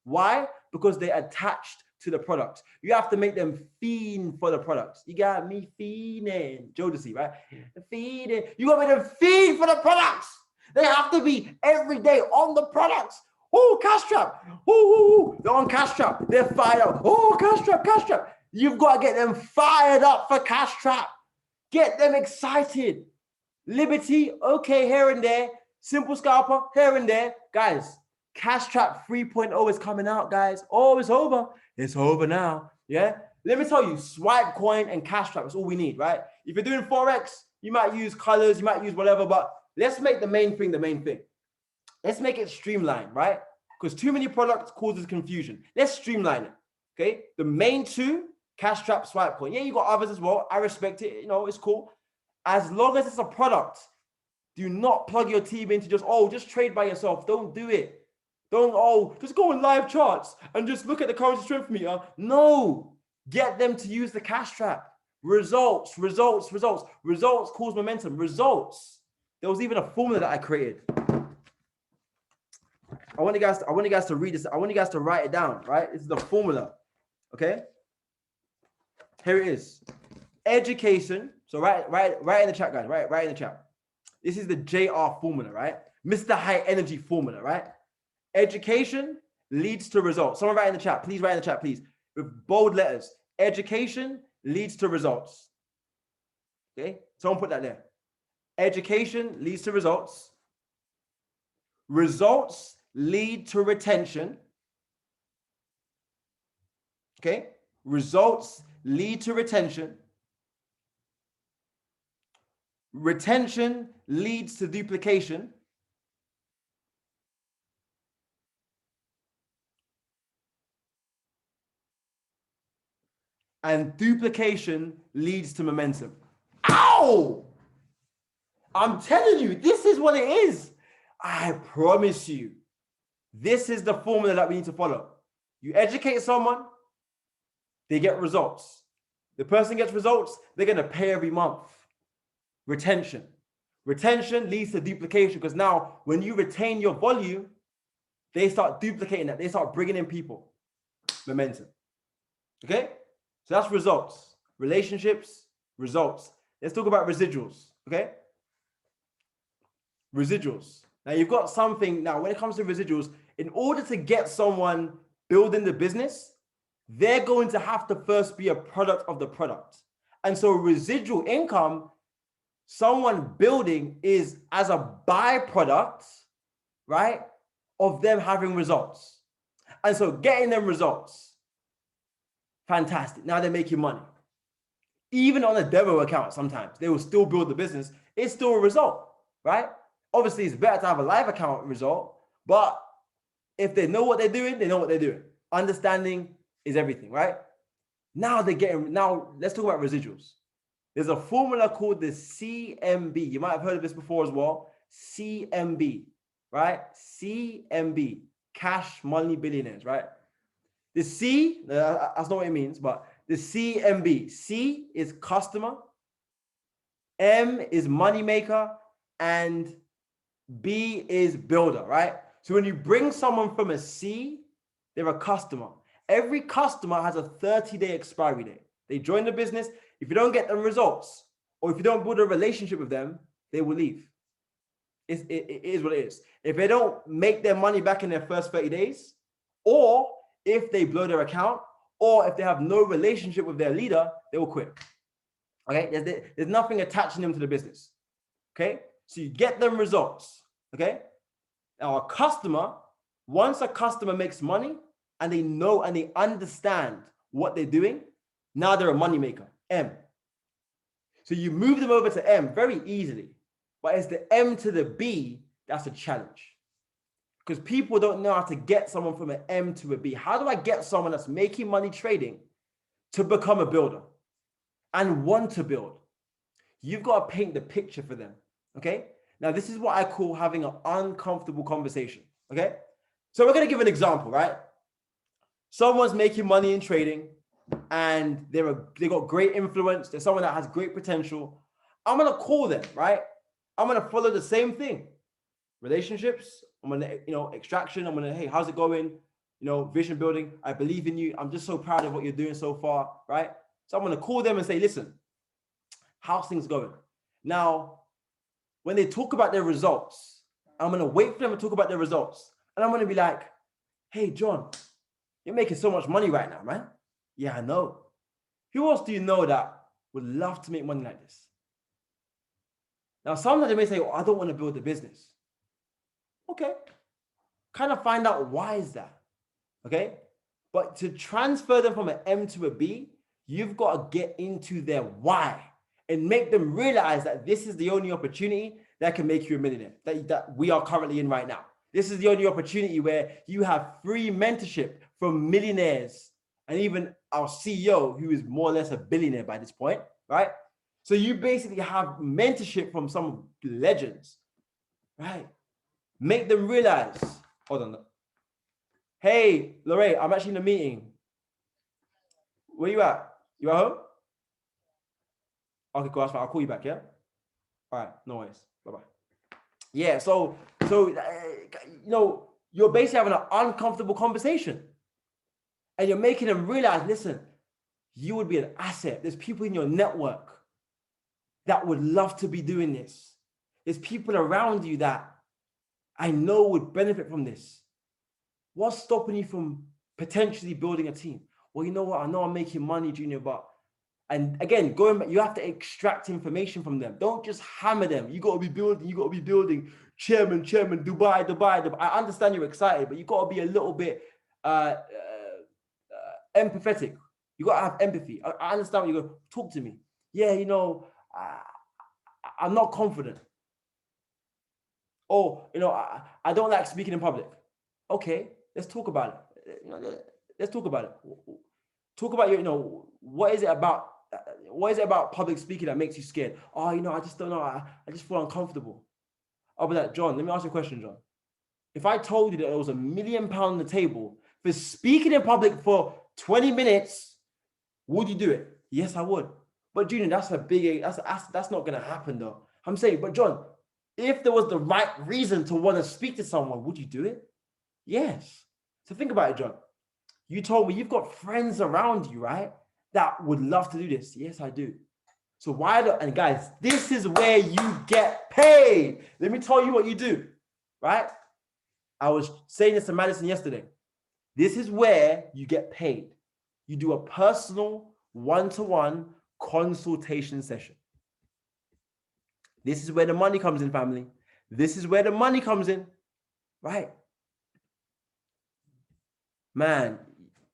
Why? Because they're attached to the product. You have to make them fiend for the products. You got me fiending. Jodeci, right? Feeding. You got to make them feed for the products. They have to be every day on the products. Oh, cash trap. Oh, they're on cash trap. They're fired up. Oh, cash trap. You've got to get them fired up for cash trap. Get them excited. Liberty, okay, here and there. Simple scalper, here and there. Guys, cash trap 3.0 is coming out, guys. Oh, it's over. It's over now. Yeah. Let me tell you, swipe coin and cash trap is all we need, right? If you're doing Forex, you might use colors, you might use whatever, but let's make the main thing the main thing. Let's make it streamlined, right? Because too many products causes confusion. Let's streamline it, okay? The main two, cash trap, swipe coin. Yeah, you got others as well. I respect it. It's cool. As long as it's a product, do not plug your team into just trade by yourself. Don't do it. Just go on live charts and just look at the currency strength meter. No, get them to use the cash trap. Results cause momentum. Results. There was even a formula that I created. I want you guys to read this. I want you guys to write it down, right? This is the formula, okay? Here it is. Education. So write in the chat, guys. Write in the chat. This is the JR formula, right? Mr. High Energy formula, right? Education leads to results. Someone write in the chat. Please write in the chat, please. With bold letters. Education leads to results. Okay? Someone put that there. Education leads to results. Results lead to retention. Okay? Results lead to retention. Retention leads to duplication. And duplication leads to momentum. Ow! I'm telling you, this is what it is. I promise you, This is the formula that we need to follow. You educate someone, they get results. The person gets results, they're going to pay every month. Retention. Retention leads to duplication, because now when you retain your volume, they start duplicating that. They start bringing in people. Momentum. Okay? So that's results. Relationships, results. Let's talk about residuals. Okay? Residuals. Now you've got something. Now when it comes to residuals, in order to get someone building the business, they're going to have to first be a product of the product. And so residual income, someone building, is as a byproduct, right, of them having results. And so getting them results, fantastic. Now they're making money. Even on a demo account, sometimes they will still build the business. It's still a result, right? Obviously, it's better to have a live account result, but if they know what they're doing, they know what they're doing. Understanding is everything, right? Now let's talk about residuals. There's a formula called the CMB. You might have heard of this before as well. CMB, right? CMB, cash money billionaires, right? The C, that's not what it means, but the CMB. C is customer, M is money maker, and B is builder, right? So when you bring someone from a C, they're a customer. Every customer has a 30-day expiry date. They join the business. If you don't get them results, or if you don't build a relationship with them, they will leave. It is what it is. If they don't make their money back in their first 30 days, or if they blow their account, or if they have no relationship with their leader, they will quit. Okay, there's nothing attaching them to the business. Okay, so you get them results. Okay, now a customer, once a customer makes money and they know and they understand what they're doing, now they're a money maker, M. So you move them over to M very easily, but it's the M to the B that's a challenge, because people don't know how to get someone from an M to a B. How do I get someone that's making money trading to become a builder and want to build? You've got to paint the picture for them, okay? Now, this is what I call having an uncomfortable conversation, okay? So we're going to give an example, right? Someone's making money in trading and they got great influence. There's someone that has great potential. I'm going to call them, right? I'm going to follow the same thing. Relationships, I'm going to, extraction. I'm going to, hey, how's it going? Vision building. I believe in you. I'm just so proud of what you're doing so far, right? So I'm going to call them and say, listen, how's things going? Now, when they talk about their results, I'm going to wait for them to talk about their results. And I'm going to be like, hey, John, you're making so much money right now, man. Yeah, I know. Who else do you know that would love to make money like this? Now, sometimes they may say, I don't want to build a business. Okay. Kind of find out why is that, okay? But to transfer them from an M to a B, you've got to get into their why and make them realize that this is the only opportunity that can make you a millionaire that we are currently in right now. This is the only opportunity where you have free mentorship from millionaires and even our CEO, who is more or less a billionaire by this point, right? So you basically have mentorship from some legends, right? Make them realize, hold on. Hey, Lorraine, I'm actually in a meeting. Where you at? You at home? Okay, cool, that's fine. I'll call you back, yeah? All right, no worries. Bye-bye. Yeah, so you're basically having an uncomfortable conversation. And you're making them realize, listen, you would be an asset. There's people in your network that would love to be doing this. There's people around you that I know would benefit from this. What's stopping you from potentially building a team? Well, you know what? I know I'm making money, Junior, but, and again, going back, you have to extract information from them. Don't just hammer them. You got to be building. Chairman, Dubai. I understand you're excited, but you got to be a little bit empathetic. You got to have empathy. I understand what you go, talk to me. Yeah, I'm not confident. Or, I don't like speaking in public. Okay, let's talk about it. Let's talk about it. Talk about what is it about public speaking that makes you scared? Oh, I just don't know. I just feel uncomfortable. I'll be like, John, let me ask you a question, John. if I told you that there was £1 million on the table for speaking in public for 20 minutes, would you do it? Yes, I would. But Junior, that's not gonna happen though. I'm saying, but John, if there was the right reason to want to speak to someone, would you do it? Yes. So think about it, John. You told me you've got friends around you, right? That would love to do this. Yes, I do. So why do, and guys, this is where you get paid. Let me tell you what you do, right? I was saying this to Madison yesterday. This is where you get paid. You do a personal one-to-one consultation session. This is where the money comes in, family. This is where the money comes in, right? Man,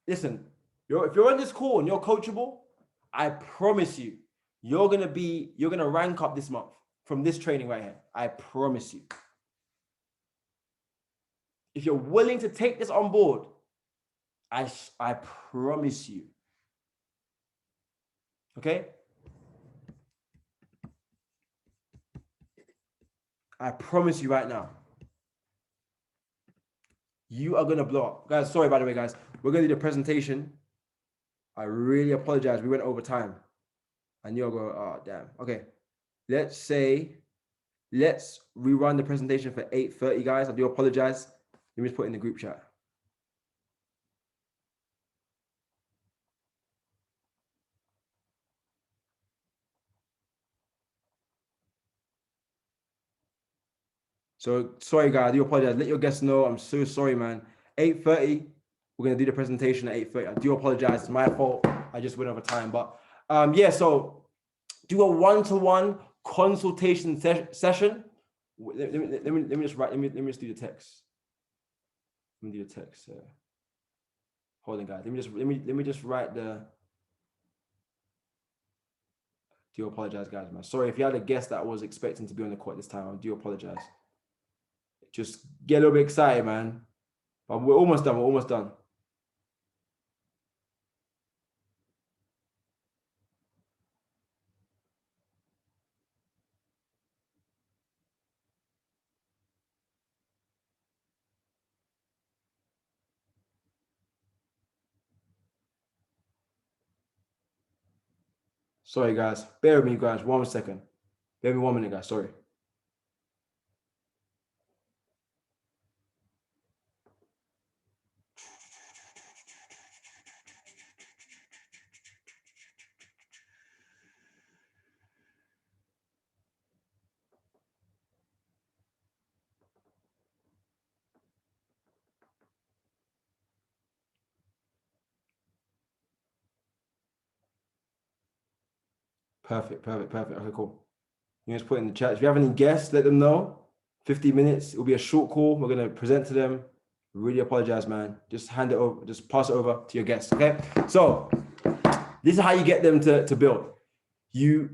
listen, if you're on this call and you're coachable, I promise you, you're gonna rank up this month from this training right here. I promise you. If you're willing to take this on board, I promise you. Okay? I promise you right now. You are gonna blow up. Guys, sorry by the way, guys. We're gonna do the presentation. I really apologize. We went over time. And you'll go, oh, damn. Okay. Let's rerun the presentation for 8:30, guys. I do apologize. Let me just put it in the group chat. So sorry, guys. I do apologize. Let your guests know. I'm so sorry, man. 8:30. We're gonna do the presentation at 8:30. I do apologize. It's my fault. I just went over time. But yeah, so do a one-to-one consultation session. Let me just do the text. Let me do the text. Hold on, guys. Let me just write the. Do apologize, guys, man. Sorry if you had a guest that I was expecting to be on the court this time. I do apologize. Just get a little bit excited, man. But we're almost done. We're almost done. Sorry, guys. Bear with me, guys. 1 second. Bear with me 1 minute, guys. Sorry. Perfect. Okay, cool. You just put in the chat. If you have any guests, let them know. 50 minutes. It will be a short call. We're going to present to them. Really apologize, man. Just hand it over. Just pass it over to your guests. Okay. So this is how you get them to build. You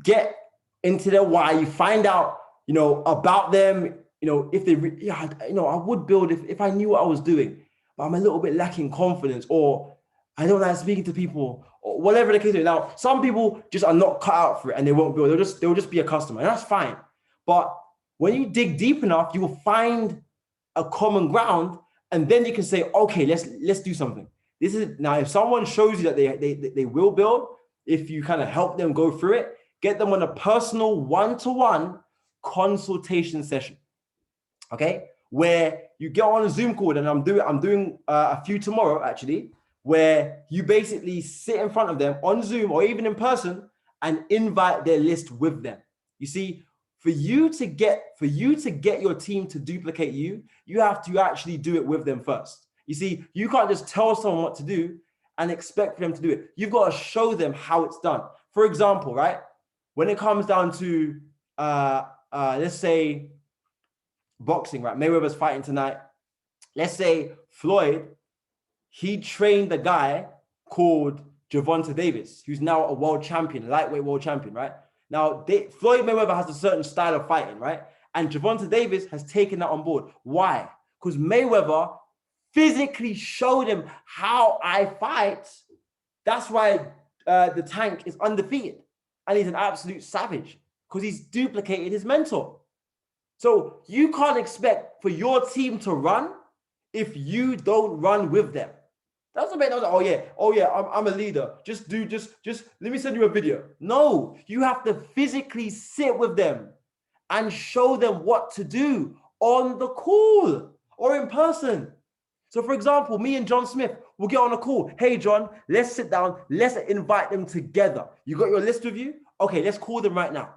get into their why. You find out, about them. If they, I would build if I knew what I was doing, but I'm a little bit lacking confidence, or I don't like speaking to people, or whatever the case is. Now, some people just are not cut out for it and they won't build. They'll just be a customer, and that's fine. But when you dig deep enough, you will find a common ground, and then you can say, okay, let's do something. This is now, if someone shows you that they will build, if you kind of help them go through it, get them on a personal one-to-one consultation session. Okay, where you get on a Zoom call, and I'm doing a few tomorrow actually, where you basically sit in front of them on Zoom or even in person and invite their list with them. You see, for you to get your team to duplicate you, you have to actually do it with them first. You see, you can't just tell someone what to do and expect for them to do it. You've got to show them how it's done. For example, right, when it comes down to let's say boxing, right? Mayweather's fighting tonight. Let's say Floyd, he trained a guy called Gervonta Davis, who's now a world champion, lightweight world champion, right? Now, Floyd Mayweather has a certain style of fighting, right? And Gervonta Davis has taken that on board. Why? Because Mayweather physically showed him how I fight. That's why the Tank is undefeated. And he's an absolute savage, because he's duplicated his mentor. So you can't expect for your team to run if you don't run with them. That's what like, oh yeah, I'm a leader. Just let me send you a video. No, you have to physically sit with them and show them what to do on the call or in person. So for example, me and John Smith will get on a call. Hey, John, let's sit down. Let's invite them together. You got your list with you? Okay, let's call them right now.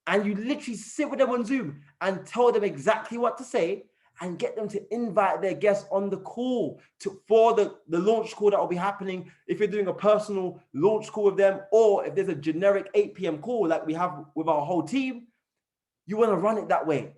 And you literally sit with them on Zoom and tell them exactly what to say and get them to invite their guests on the call for the launch call that will be happening if you're doing a personal launch call with them, or if there's a generic 8 p.m. call like we have with our whole team, you want to run it that way,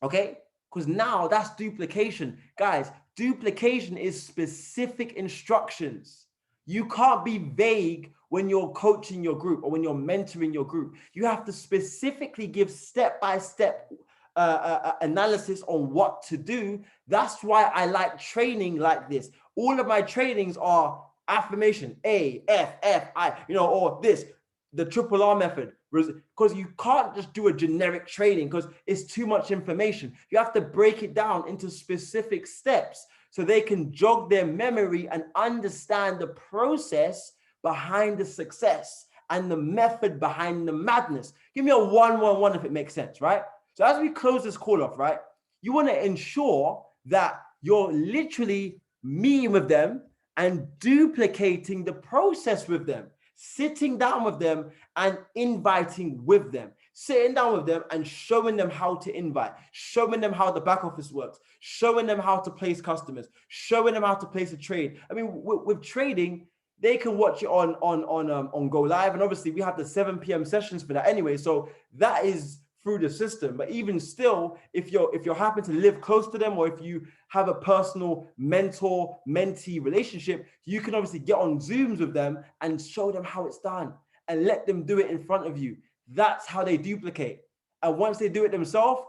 okay? Because now that's duplication. Guys, duplication is specific instructions. You can't be vague when you're coaching your group or when you're mentoring your group. You have to specifically give step-by-step analysis on what to do. That's why I like training like this. All of my trainings are affirmation, A, F, F, I, or this, the triple R method, because you can't just do a generic training because it's too much information. You have to break it down into specific steps so they can jog their memory and understand the process behind the success and the method behind the madness. Give me a 1-1-1 if it makes sense, right? So as we close this call off, right, you want to ensure that you're literally meeting with them and duplicating the process with them, sitting down with them and inviting with them, sitting down with them and showing them how to invite, showing them how the back office works, showing them how to place customers, showing them how to place a trade. I mean, with trading, they can watch it on Go Live, and obviously we have the 7 p.m. sessions for that anyway. So that is through the system. But even still, if you're happen to live close to them, or if you have a personal mentor-mentee relationship, you can obviously get on Zooms with them and show them how it's done and let them do it in front of you. That's how they duplicate. And once they do it themselves,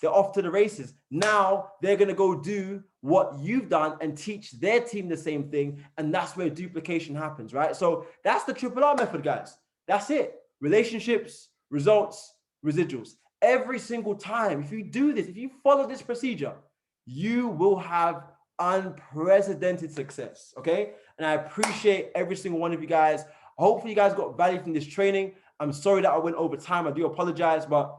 they're off to the races. Now they're going to go do what you've done and teach their team the same thing. And that's where duplication happens, right? So that's the triple R method, guys. That's it. Relationships, results, residuals. Every single time, if you do this, if you follow this procedure, you will have unprecedented success, okay? And I appreciate every single one of you guys. Hopefully you guys got value from this training. I'm sorry that I went over time. I do apologize, but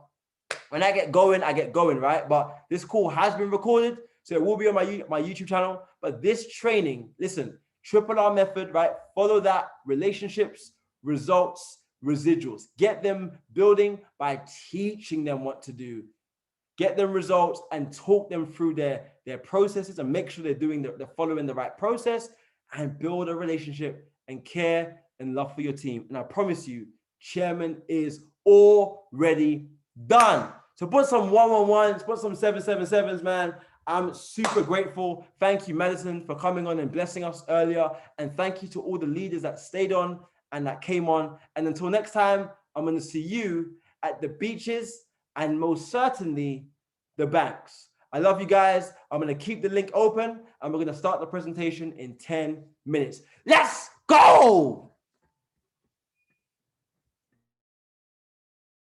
when I get going, right? But this call has been recorded, so it will be on my YouTube channel. But this training, listen, triple R method, right? Follow that. Relationships, results, residuals. Get them building by teaching them what to do. Get them results and talk them through their processes and make sure they're following the right process, and build a relationship and care and love for your team. And I promise you, Chairman is already done. So put some 1-1-1s, put some 7-7-7s, man. I'm super grateful. Thank you, Madison, for coming on and blessing us earlier. And thank you to all the leaders that stayed on and that came on. And until next time, I'm going to see you at the beaches and most certainly the banks. I love you guys. I'm going to keep the link open and we're going to start the presentation in 10 minutes. Let's go!